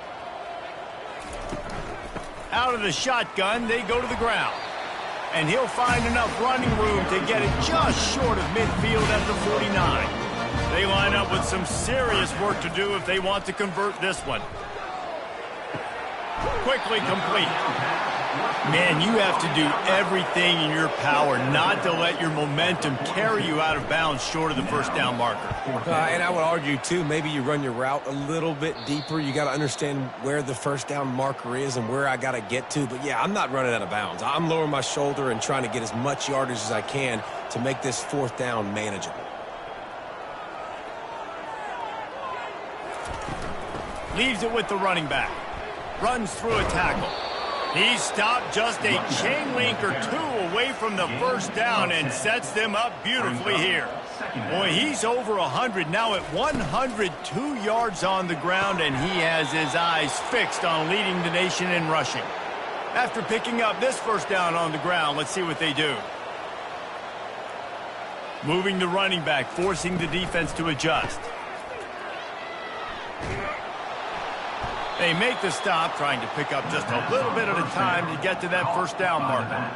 Speaker 1: Out of the shotgun, they go to the ground. And he'll find enough running room to get it just short of midfield at the 49. They line up with some serious work to do if they want to convert this one. Quickly complete. Man, you have to do everything in your power not to let your momentum carry you out of bounds short of the first down marker.
Speaker 2: And I would argue, too, maybe you run your route a little bit deeper. You got to understand where the first down marker is and where I got to get to. But, yeah, I'm not running out of bounds. I'm lowering my shoulder and trying to get as much yardage as I can to make this 4th down manageable.
Speaker 1: Leaves it with the running back. Runs through a tackle. He's stopped just a chain link or two away from the first down and sets them up beautifully here. Boy, he's over 100 now at 102 yards on the ground, and he has his eyes fixed on leading the nation in rushing. After picking up this first down on the ground, let's see what they do. Moving the running back, forcing the defense to adjust. They make the stop, trying to pick up just a little bit at a time to get to that first down marker.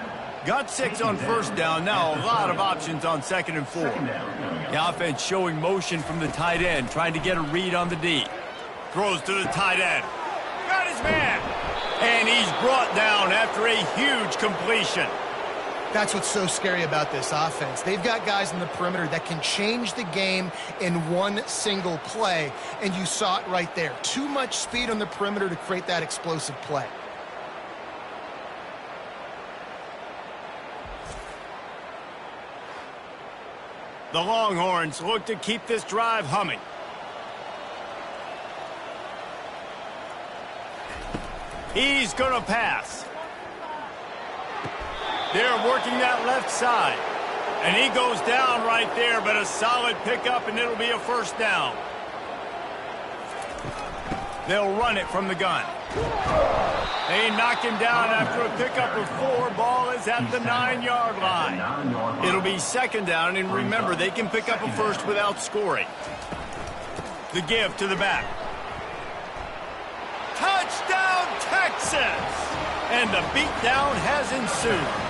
Speaker 1: Got 6 on first down, now a lot of options on 2nd and 4. The offense showing motion from the tight end, trying to get a read on the D. Throws to the tight end. Got his man. And he's brought down after a huge completion.
Speaker 3: That's what's so scary about this offense. They've got guys in the perimeter that can change the game in one single play, and you saw it right there. Too much speed on the perimeter to create that explosive play.
Speaker 1: The Longhorns look to keep this drive humming. He's going to pass. They're working that left side. And he goes down right there, but a solid pickup, and it'll be a first down. They'll run it from the gun. They knock him down after a pickup of 4. Ball is at the 9-yard line. It'll be 2nd down, and remember, they can pick up a first without scoring. The give to the back. Touchdown, Texas! And the beatdown has ensued.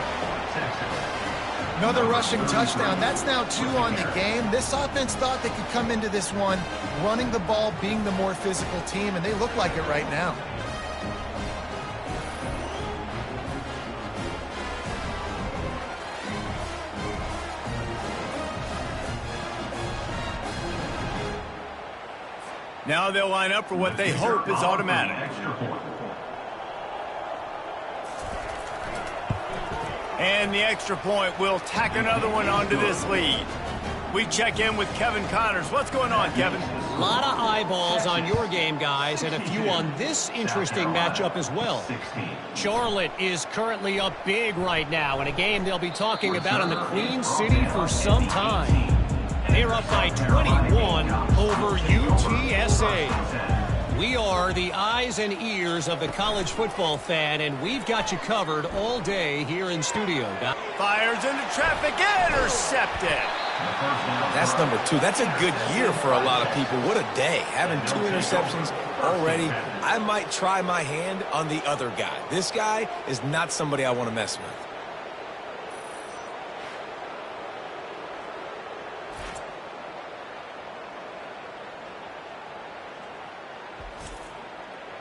Speaker 3: Another rushing touchdown. That's now 2 on the game. This offense thought they could come into this one running the ball, being the more physical team, and they look like it right now.
Speaker 1: Now they'll line up for what they hope is automatic. And the extra point will tack another one onto this lead. We check in with Kevin Connors. What's going on, Kevin?
Speaker 4: A lot of eyeballs on your game, guys, and a few on this interesting matchup as well. Charlotte is currently up big right now in a game they'll be talking about in the Queen City for some time. They're up by 21 over UTSA. We are the eyes and ears of the college football fan, and we've got you covered all day here in studio.
Speaker 1: Fires into traffic, intercepted.
Speaker 2: That's number 2. That's a good year for a lot of people. What a day. Having 2 interceptions already. I might try my hand on the other guy. This guy is not somebody I want to mess with.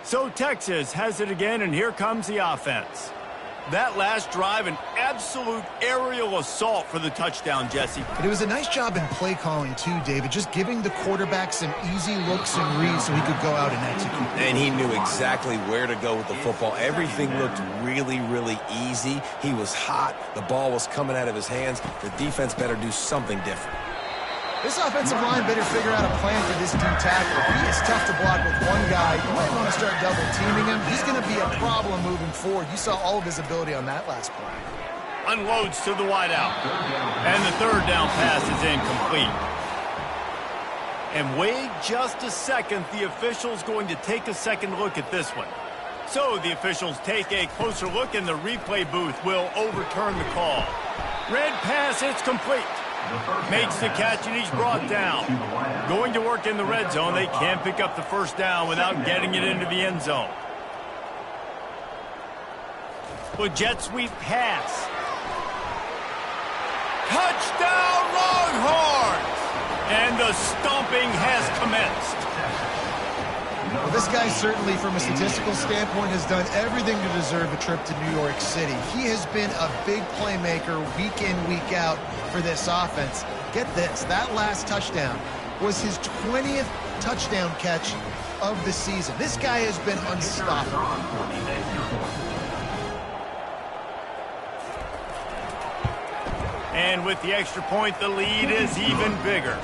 Speaker 1: So Texas has it again, and here comes the offense. That last drive, an absolute aerial assault for the touchdown, Jesse.
Speaker 3: But it was a nice job in play calling too, David, just giving the quarterback some easy looks and reads so he could go out and execute.
Speaker 2: And he knew exactly where to go with the football. Everything looked really, really easy. He was hot. The ball was coming out of his hands. The defense better do something different.
Speaker 3: This offensive line better figure out a plan for this D tackle. He is tough to block with one guy. You might want to start double teaming him. He's going to be a problem moving forward. You saw all of his ability on that last play.
Speaker 1: Unloads to the wideout. And the third down pass is incomplete. And wait just a second. The official's going to take a second look at this one. So the officials take a closer look, and the replay booth will overturn the call. Red pass, it's complete. Makes the catch, and he's brought down. Going to work in the red zone. They can't pick up the first down without getting it into the end zone. With jet sweep pass. Touchdown Longhorns! And the stomping has commenced.
Speaker 3: Well, this guy certainly, from a statistical standpoint, has done everything to deserve a trip to New York City. He has been a big playmaker week in, week out for this offense. Get this, that last touchdown was his 20th touchdown catch of the season. This guy has been unstoppable.
Speaker 1: And with the extra point, the lead is even bigger.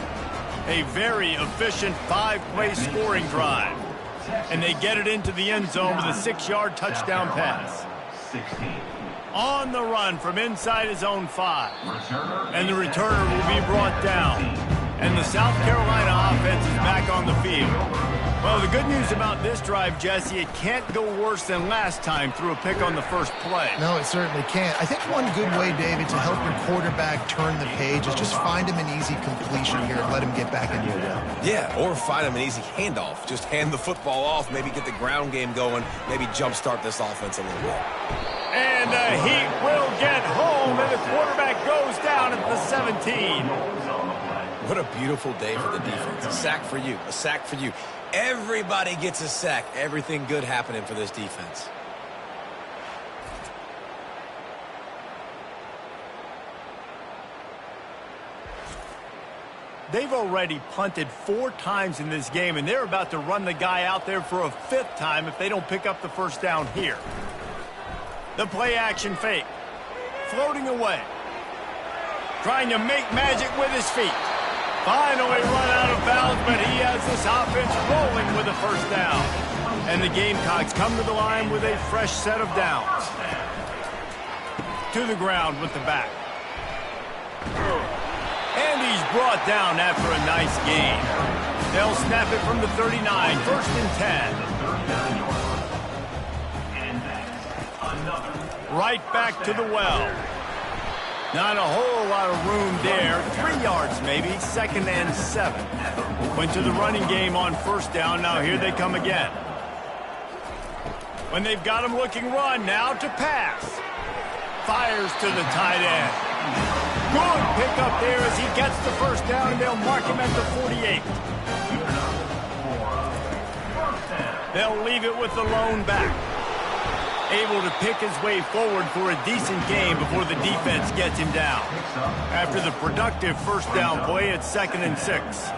Speaker 1: A very efficient 5-play scoring drive. And they get it into the end zone with a 6-yard touchdown pass. On the run from inside his own 5. And the returner will be brought down. And the South Carolina offense is back on the field. Well, the good news about this drive, Jesse, it can't go worse than last time through a pick on the first play.
Speaker 3: No, it certainly can't. I think one good way, David, to help your quarterback turn the page is just find him an easy completion here and let him get back into it.
Speaker 2: Yeah, or find him an easy handoff. Just hand the football off, maybe get the ground game going, maybe jumpstart this offense a little bit.
Speaker 1: And the Heat will get home, and the quarterback goes down at the 17.
Speaker 2: What a beautiful day for the defense. A sack for you, a sack for you. Everybody gets a sack. Everything good happening for this defense.
Speaker 1: They've already punted 4 times in this game, and they're about to run the guy out there for a 5th time if they don't pick up the first down here. The play-action fake. Floating away. Trying to make magic with his feet. Finally run out of bounds, but he has this offense rolling with a first down. And the Gamecocks come to the line with a fresh set of downs. To the ground with the back. And he's brought down after a nice gain. They'll snap it from the 39, 1st and 10. Right back to the well. Not a whole lot of room there. 3 yards maybe, 2nd and 7. Went to the running game on first down. Now here they come again. When they've got him looking run, now to pass. Fires to the tight end. Good pickup there as he gets the first down, and they'll mark him at the 48. They'll leave it with the lone back. Able to pick his way forward for a decent game before the defense gets him down. After the productive first down play, it's 2nd and 6.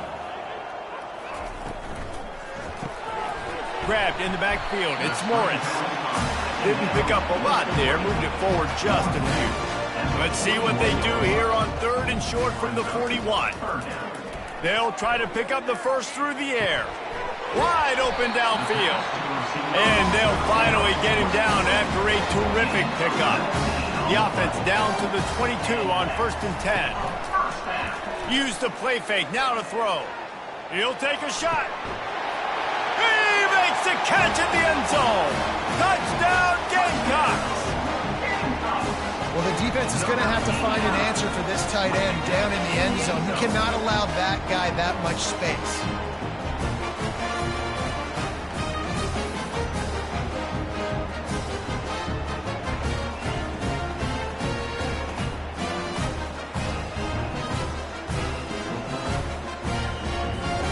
Speaker 1: Grabbed in the backfield. It's Morris. Didn't pick up a lot there. Moved it forward just a few. Let's see what they do here on 3rd and short from the 41. They'll try to pick up the first through the air. Wide open downfield. And they'll finally get him down after a terrific pickup. The offense down to the 22 on 1st and 10. Use the play fake. Now to throw. He'll take a shot. He makes makes the catch in the end zone. Touchdown, Gamecocks.
Speaker 3: Well, the defense is going to have to find an answer for this tight end down in the end zone. You cannot allow that guy that much space.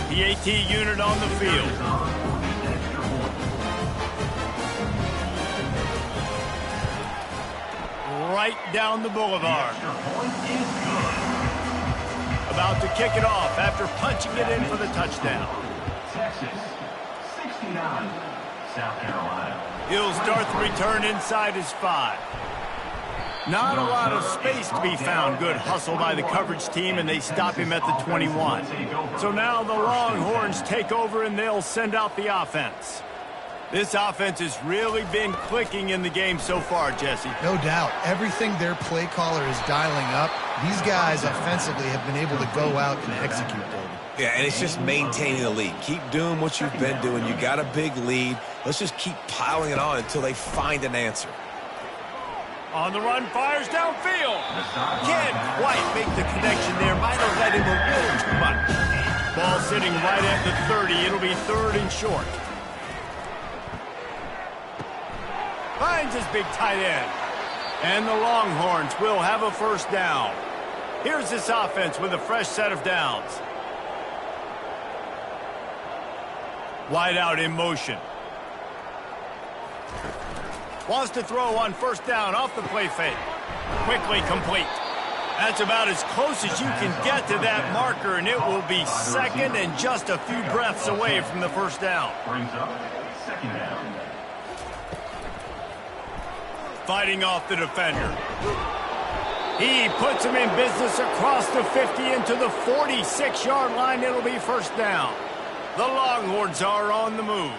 Speaker 1: PAT unit on the field. Right down the boulevard. About to kick it off after punching it in for the touchdown.
Speaker 5: Texas, 69, South Carolina.
Speaker 1: He'll start the return inside his 5. Not a lot of space to be found. Good hustle by the coverage team, and they stop him at the 21. So now the Longhorns take over, and they'll send out the offense. This offense has really been clicking in the game so far, Jesse.
Speaker 3: No doubt. Everything their play caller is dialing up, these guys offensively have been able to go out and execute, David.
Speaker 2: Yeah, and it's just maintaining the lead. Keep doing what you've been doing. You got a big lead. Let's just keep piling it on until they find an answer.
Speaker 1: On the run, fires downfield. Can't quite make the connection there. Might have let him a little too much. Ball sitting right at the 30. It'll be 3rd and short. Finds his big tight end. And the Longhorns will have a first down. Here's this offense with a fresh set of downs. Wide out in motion. Wants to throw on first down off the play fake. Quickly complete. That's about as close as you can get to that marker, and it will be 2nd and just a few breaths away from the first down.
Speaker 5: Brings up 2nd down.
Speaker 1: Fighting off the defender. He puts him in business across the 50 into the 46-yard line. It'll be first down. The Longhorns are on the move.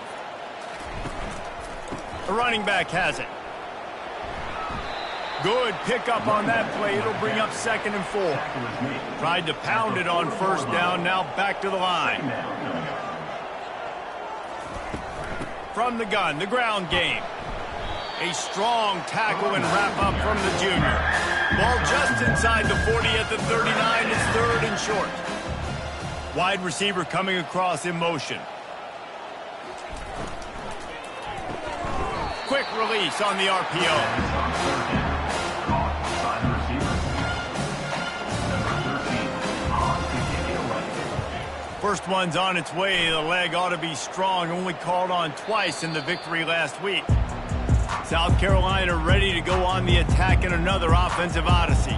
Speaker 1: The running back has it. Good pickup on that play. It'll bring up 2nd and 4. Tried to pound it on first down. Now back to the line. From the gun, the ground game. A strong tackle and wrap up from the junior. Ball just inside the 40 at the 39. It's 3rd and short. Wide receiver coming across in motion. Quick release on the RPO. First one's on its way. The leg ought to be strong. Only called on twice in the victory last week. South Carolina ready to go on the attack in another offensive odyssey.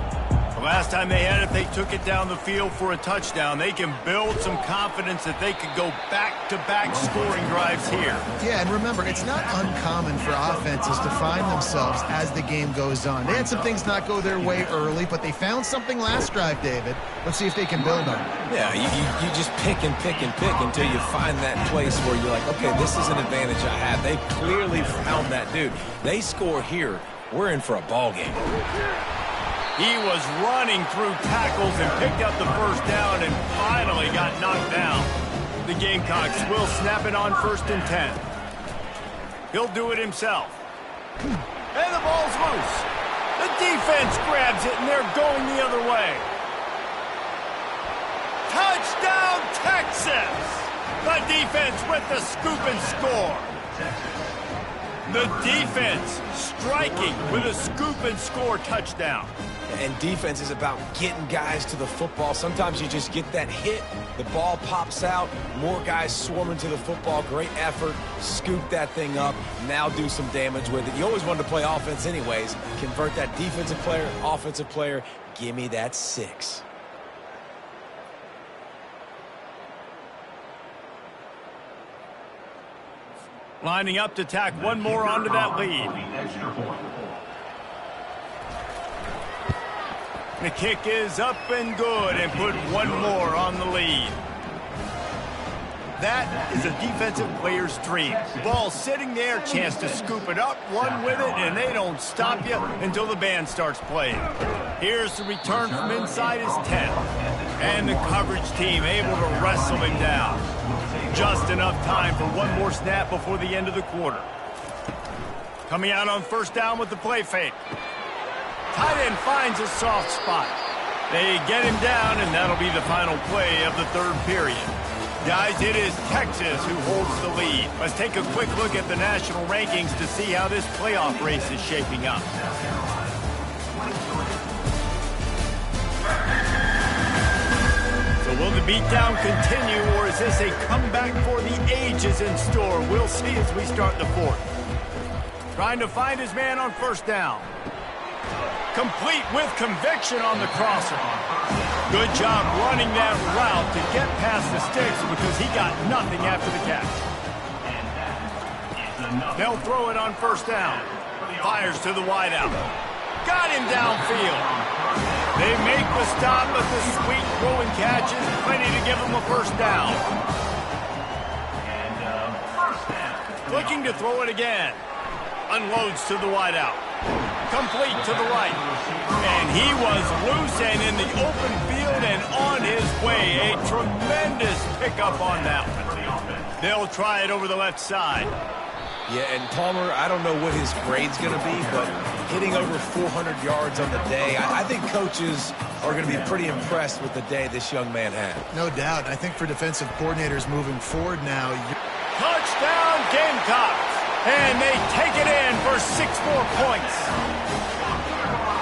Speaker 1: The last time they had it, they took it down the field for a touchdown. They can build some confidence that they could go back-to-back scoring drives here.
Speaker 3: Yeah, and remember, it's not uncommon for offenses to find themselves as the game goes on. They had some things not go their way early, but they found something last drive, David. Let's see if they can build on it.
Speaker 2: Yeah, you just pick and pick and pick until you find that place where you're like, okay, this is an advantage I have. They clearly found that dude. They score here. We're in for a ball game.
Speaker 1: He was running through tackles and picked up the first down and finally got knocked down. The Gamecocks will snap it on 1st and 10. He'll do it himself. And the ball's loose. The defense grabs it and they're going the other way. Touchdown, Texas! The defense with the scoop and score. The defense striking with a scoop and score touchdown.
Speaker 2: And defense is about getting guys to the football. Sometimes you just get that hit, the ball pops out, more guys swarming to the football. Great effort, scoop that thing up, now do some damage with it. You always wanted to play offense anyways. Convert that defensive player, offensive player, give me that 6.
Speaker 1: Lining up to tack one more onto that lead. The kick is up and good and put one more on the lead. That is a defensive player's dream. Ball sitting there, chance to scoop it up, run with it, and they don't stop you until the band starts playing. Here's the return from inside his 10. And the coverage team able to wrestle him down. Just enough time for one more snap before the end of the quarter. Coming out on first down with the play fake. Tight end finds a soft spot. They get him down, and that'll be the final play of the third period. Guys, it is Texas who holds the lead. Let's take a quick look at the national rankings to see how this playoff race is shaping up. So will the beatdown continue, or is this a comeback for the ages in store? We'll see as we start the fourth. Trying to find his man on first down. Complete with conviction on the crosser. Good job running that route to get past the sticks because he got nothing after the catch. They'll throw it on first down. Fires to the wideout. Got him downfield. They make the stop, but the sweet throw and catch is plenty to give them a first down. Looking to throw it again. Unloads to the wideout. Complete to the right. And he was loose and in the open field and on his way. A tremendous pickup on that one. They'll try it over the left side.
Speaker 2: Yeah, and Palmer, I don't know what his grade's going to be, but hitting over 400 yards on the day, I think coaches are going to be pretty impressed with the day this young man had.
Speaker 3: No doubt. I think for defensive coordinators moving forward now.
Speaker 1: Touchdown Gamecocks. And they take it in for 6 more points.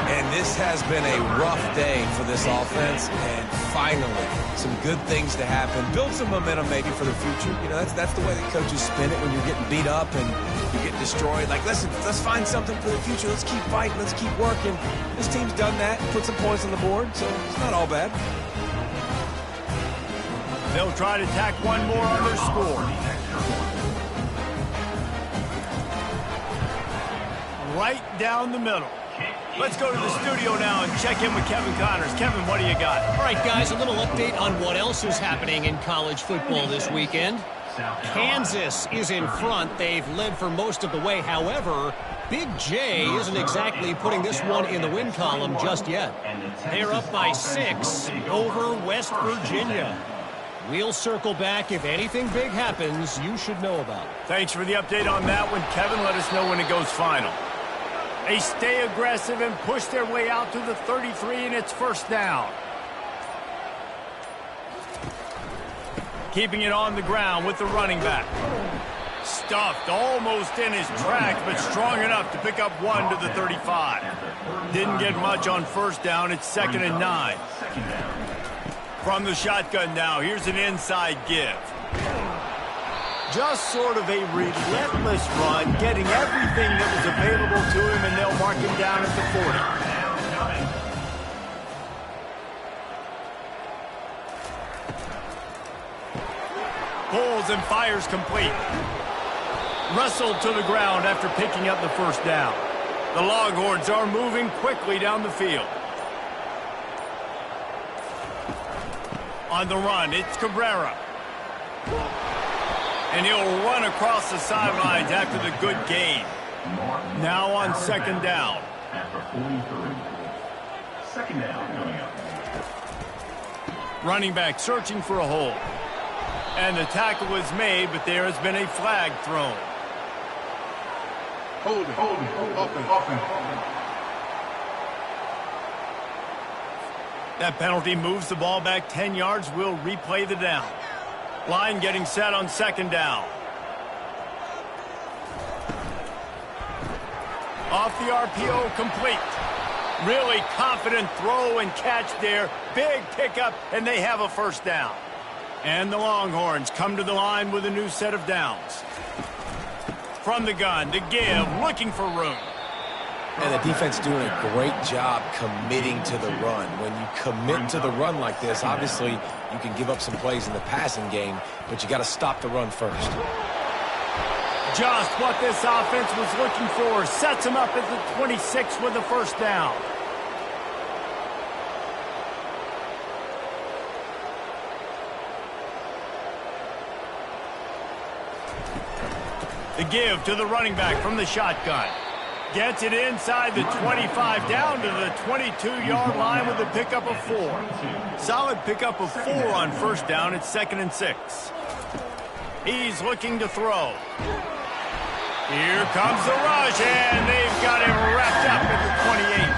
Speaker 2: And this has been a rough day for this offense, and finally, some good things to happen. Build some momentum maybe for the future. You know, that's the way that coaches spin it when you're getting beat up and you get destroyed. Like, listen, let's find something for the future. Let's keep fighting. Let's keep working. This team's done that, put some points on the board, so it's not all bad.
Speaker 1: They'll try to tack one more on their score. Right down the middle. Let's go to the studio now and check in with Kevin Connors. Kevin, what do you got?
Speaker 4: All right, guys, a little update on what else is happening in college football this weekend. Kansas is in front. They've led for most of the way. However, Big J isn't exactly putting this one in the win column just yet. They're up by 6 over West Virginia. We'll circle back. If anything big happens, you should know about it.
Speaker 1: Thanks for the update on that one, Kevin. Let us know when it goes final. They stay aggressive and push their way out to the 33, and it's first down. Keeping it on the ground with the running back. Stuffed almost in his tracks, but strong enough to pick up 1 to the 35. Didn't get much on first down. It's 2nd and 9. From the shotgun now, here's an inside give. Just sort of a relentless run, getting everything that was available to him, and they'll mark him down at the 40. Pulls and fires complete. Wrestled to the ground after picking up the first down. The Longhorns are moving quickly down the field. On the run, it's Cabrera. And he'll run across the sidelines after the good gain. Now on 2nd down.
Speaker 5: After 43. 2nd down coming up.
Speaker 1: Running back searching for a hole. And the tackle is made, but there has been a flag thrown.
Speaker 6: Hold it. Open.
Speaker 1: That penalty moves the ball back 10 yards. We'll replay the down. Line getting set on 2nd down. Off the RPO, complete. Really confident throw and catch there. Big pickup, and they have a first down. And the Longhorns come to the line with a new set of downs. From the gun, to give, looking for room.
Speaker 2: And the defense doing a great job committing to the run. When you commit to the run like this, obviously you can give up some plays in the passing game, but you got to stop the run first.
Speaker 1: Just what this offense was looking for. Sets him up at the 26 with the first down. The give to the running back from the shotgun. Gets it inside the 25, down to the 22-yard line with a pickup of 4. Solid pickup of 4 on first down. It's 2nd and 6. He's looking to throw. Here comes the rush, and they've got him wrapped up at the 28.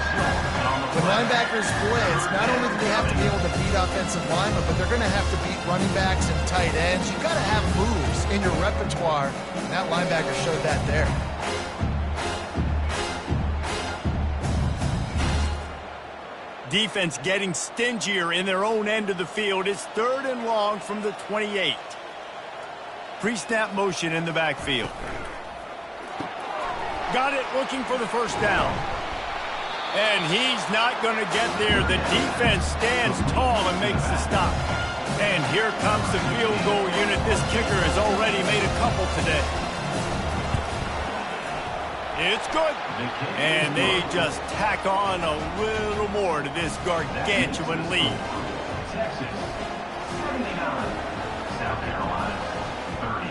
Speaker 3: When linebackers blitz, not only do they have to be able to beat offensive linemen, but they're going to have to beat running backs and tight ends. You've got to have moves in your repertoire, and that linebacker showed that there.
Speaker 1: Defense getting stingier in their own end of the field. It's 3rd and long from the 28. Pre-snap motion in the backfield. Got it, looking for the first down. And he's not going to get there. The defense stands tall and makes the stop. And here comes the field goal unit. This kicker has already made a couple today. It's good. And they just tack on a little more to this gargantuan lead.
Speaker 5: Texas, 79. South Carolina, 30.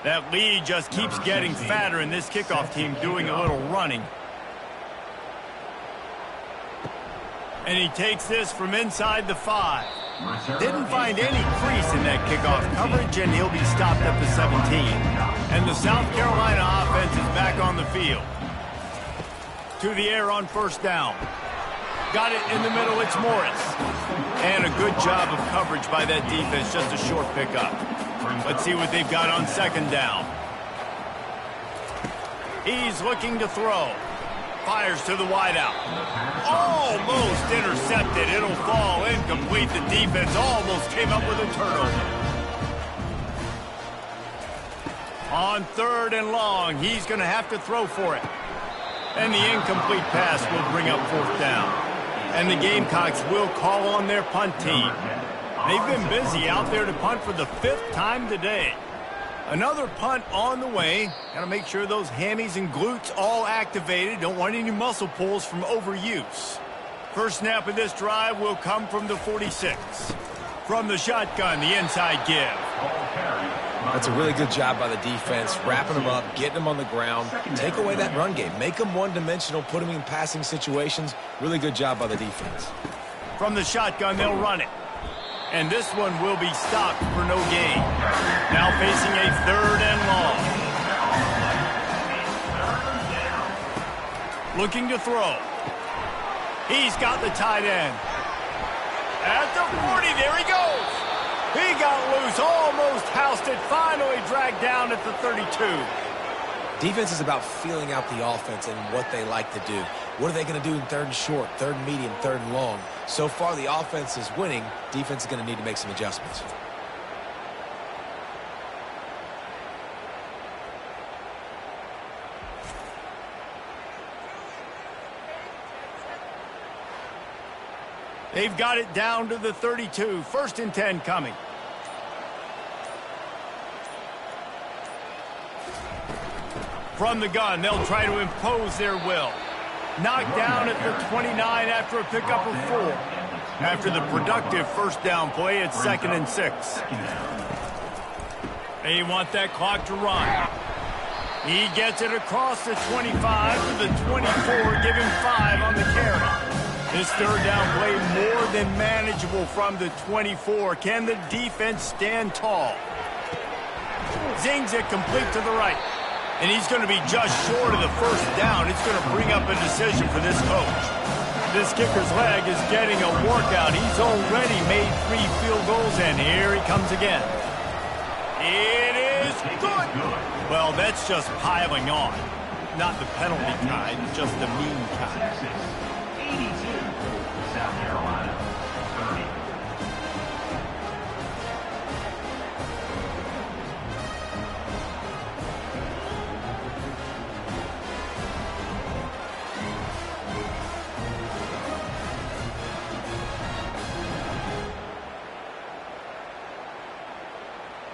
Speaker 1: That lead just keeps getting fatter, and this kickoff team doing a little running. And he takes this from inside the 5. Didn't find any crease in that kickoff coverage, and he'll be stopped at the 17. And the South Carolina offense is back on the field. To the air on first down. Got it in the middle, it's Morris. And a good job of coverage by that defense, just a short pickup. Let's see what they've got on second down. He's looking to throw. Fires to the wideout. Almost intercepted. It'll fall incomplete. The defense almost came up with a turnover. On 3rd and long, he's going to have to throw for it. And the incomplete pass will bring up 4th down. And the Gamecocks will call on their punt team. They've been busy out there to punt for the 5th time today. Another punt on the way. Got to make sure those hammies and glutes all activated. Don't want any muscle pulls from overuse. First snap of this drive will come from the 46. From the shotgun, the inside give.
Speaker 2: That's a really good job by the defense, wrapping them up, getting them on the ground. Take away that run game. Make them one-dimensional, put them in passing situations. Really good job by the defense.
Speaker 1: From the shotgun, they'll run it. And this one will be stopped for no gain. Now facing a 3rd and long. Looking to throw. He's got the tight end. At the 40, there he goes. He got loose, almost housed it, finally dragged down at the 32.
Speaker 2: Defense is about feeling out the offense and what they like to do. What are they going to do in 3rd and short, 3rd and medium, 3rd and long? So far, the offense is winning. Defense is going to need to make some adjustments.
Speaker 1: They've got it down to the 32. 1st and 10 coming. From the gun, they'll try to impose their will. Knocked down at the 29 after a pickup of 4. After the productive first down play, it's 2nd and 6. They want that clock to run. He gets it across the 25 to the 24, giving 5 on the carry. This 3rd down play more than manageable from the 24. Can the defense stand tall? Zings it complete to the right. And he's going to be just short of the first down. It's going to bring up a decision for this coach. This kicker's leg is getting a workout. He's already made 3 field goals, and here he comes again. It is good. Well, that's just piling on. Not the penalty kind, just the mean kind.
Speaker 5: Texas, 82. South Carolina, 30.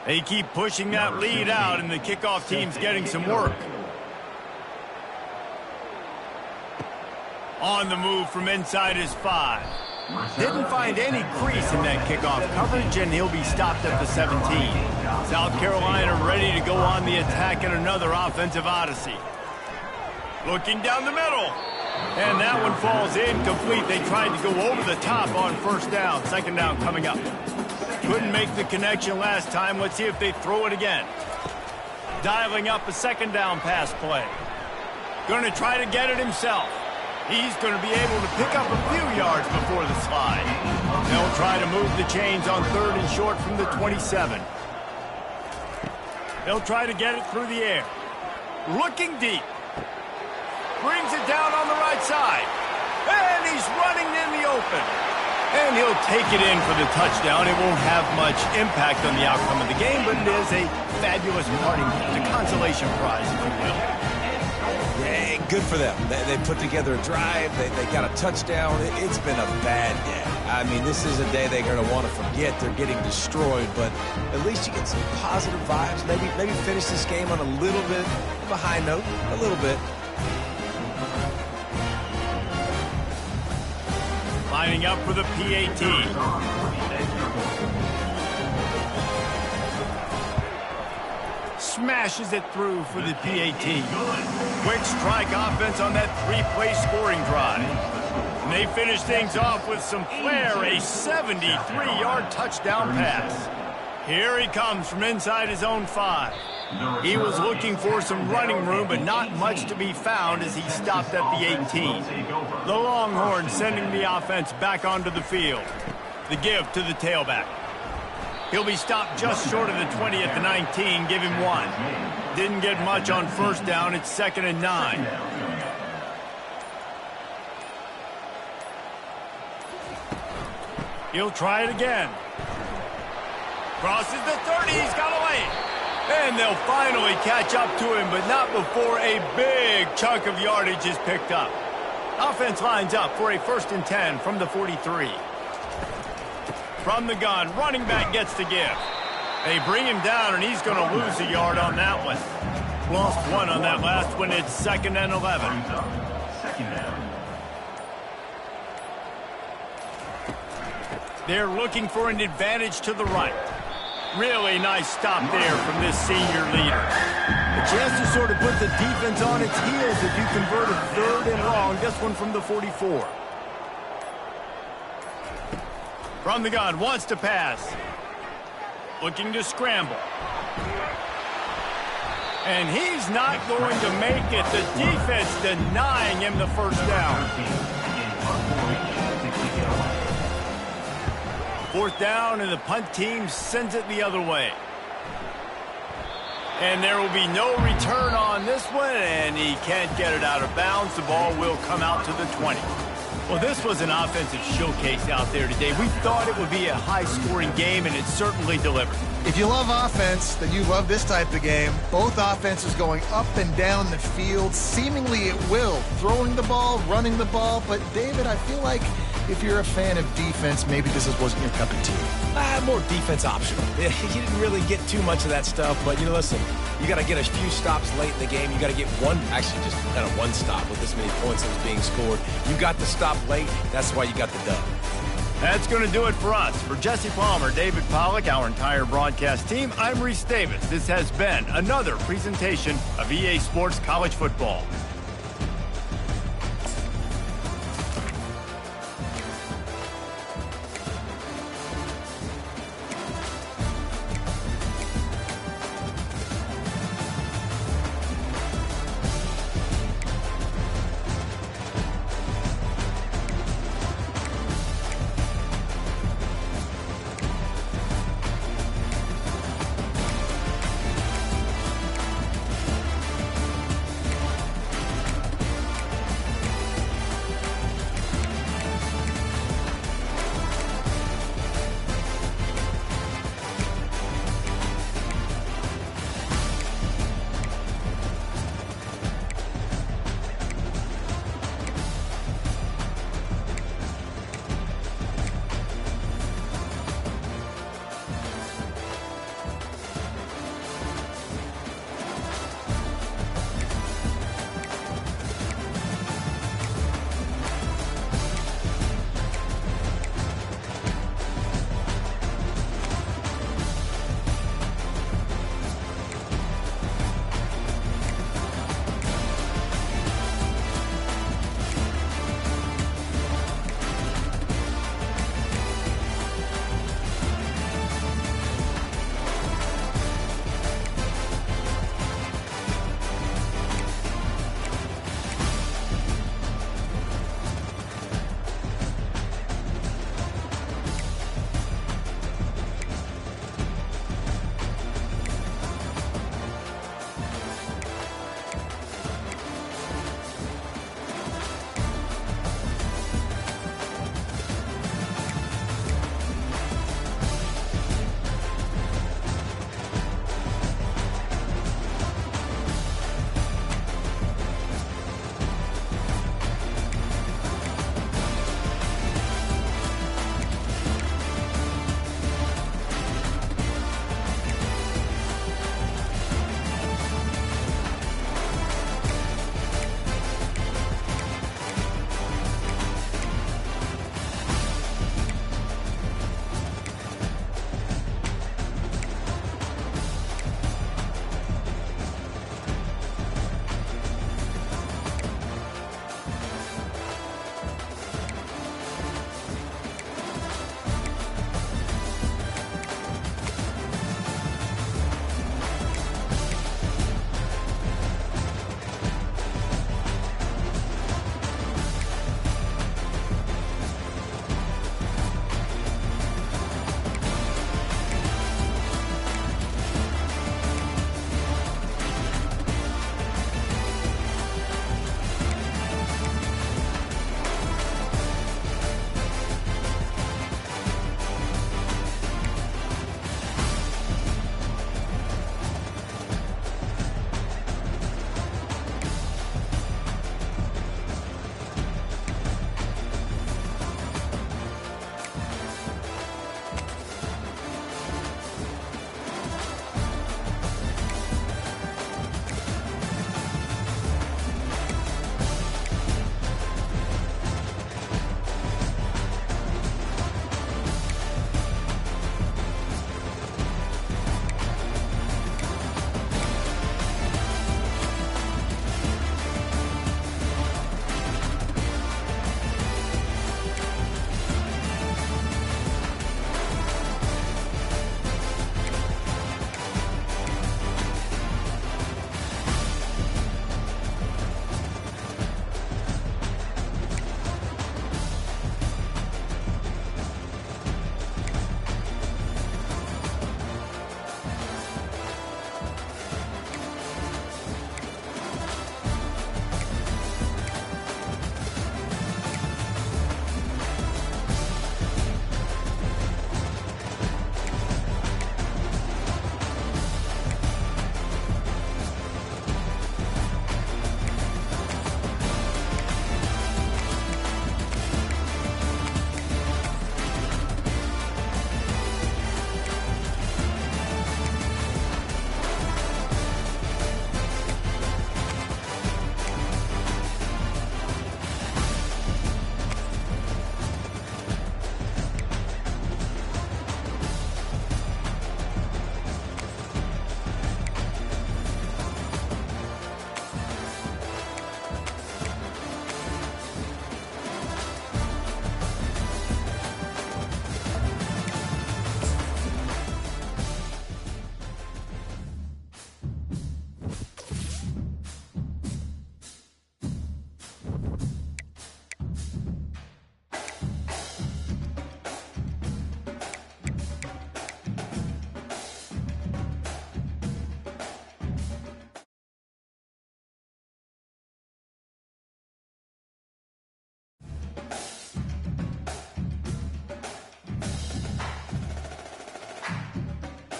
Speaker 1: They keep pushing that lead out, and the kickoff team's getting some work. On the move from inside his 5. Didn't find any crease in that kickoff coverage, and he'll be stopped at the 17. South Carolina ready to go on the attack in another offensive odyssey. Looking down the middle. And that one falls incomplete. They tried to go over the top on first down. Second down coming up. Couldn't make the connection last time. Let's see if they throw it again. Dialing up a second down pass play. Going to try to get it himself. He's going to be able to pick up a few yards before the slide. They'll try to move the chains on third and short from the 27. They'll try to get it through the air. Looking deep. Brings it down on the right side. And he's running in the open. And he'll take it in for the touchdown. It won't have much impact on the outcome of the game, but it is a fabulous parting gift, a consolation prize, if you will.
Speaker 2: Yeah, good for them. They put together a drive. They got a touchdown. It's been a bad day. I mean, this is a day they're going to want to forget. They're getting destroyed, but at least you get some positive vibes. Maybe finish this game on a little bit of a high note, a little bit.
Speaker 1: Lining up for the PAT. Smashes it through for the PAT. Quick strike offense on that three-play scoring drive. And they finish things off with some flair, a 73-yard touchdown pass. Here he comes from inside his own 5. He was looking for some running room, but not much to be found as he stopped at the 18. The Longhorns sending the offense back onto the field. The give to the tailback. He'll be stopped just short of the 20 at the 19. Give him 1. Didn't get much on first down. It's 2nd and 9. He'll try it again. Crosses the 30. He's got away. And they'll finally catch up to him, but not before a big chunk of yardage is picked up. Offense lines up for a 1st and 10 from the 43. From the gun, running back gets the give. They bring him down, and he's going to lose a yard on that one. Lost 1 on that last one. It's 2nd and 11. They're looking for an advantage to the right. Really nice stop there from this senior leader. A chance to sort of put the defense on its heels if you convert a 3rd and long. This one from the 44. From the gun, wants to pass. Looking to scramble. And he's not going to make it. The defense denying him the first down. 4th down, and the punt team sends it the other way. And there will be no return on this one, and he can't get it out of bounds. The ball will come out to the 20. Well, this was an offensive showcase out there today. We thought it would be a high-scoring game, and it certainly delivered.
Speaker 3: If you love offense, then you love this type of game. Both offenses going up and down the field, seemingly at will, throwing the ball, running the ball. But, David, I feel like if you're a fan of defense, maybe this wasn't your cup of tea.
Speaker 2: More defense optional. You didn't really get too much of that stuff, but, listen, you got to get a few stops late in the game. You got to get one stop with this many points that was being scored. You got the stop late. That's why you got the dub.
Speaker 1: That's going to do it for us. For Jesse Palmer, David Pollack, our entire broadcast team, I'm Reese Davis. This has been another presentation of EA Sports College Football.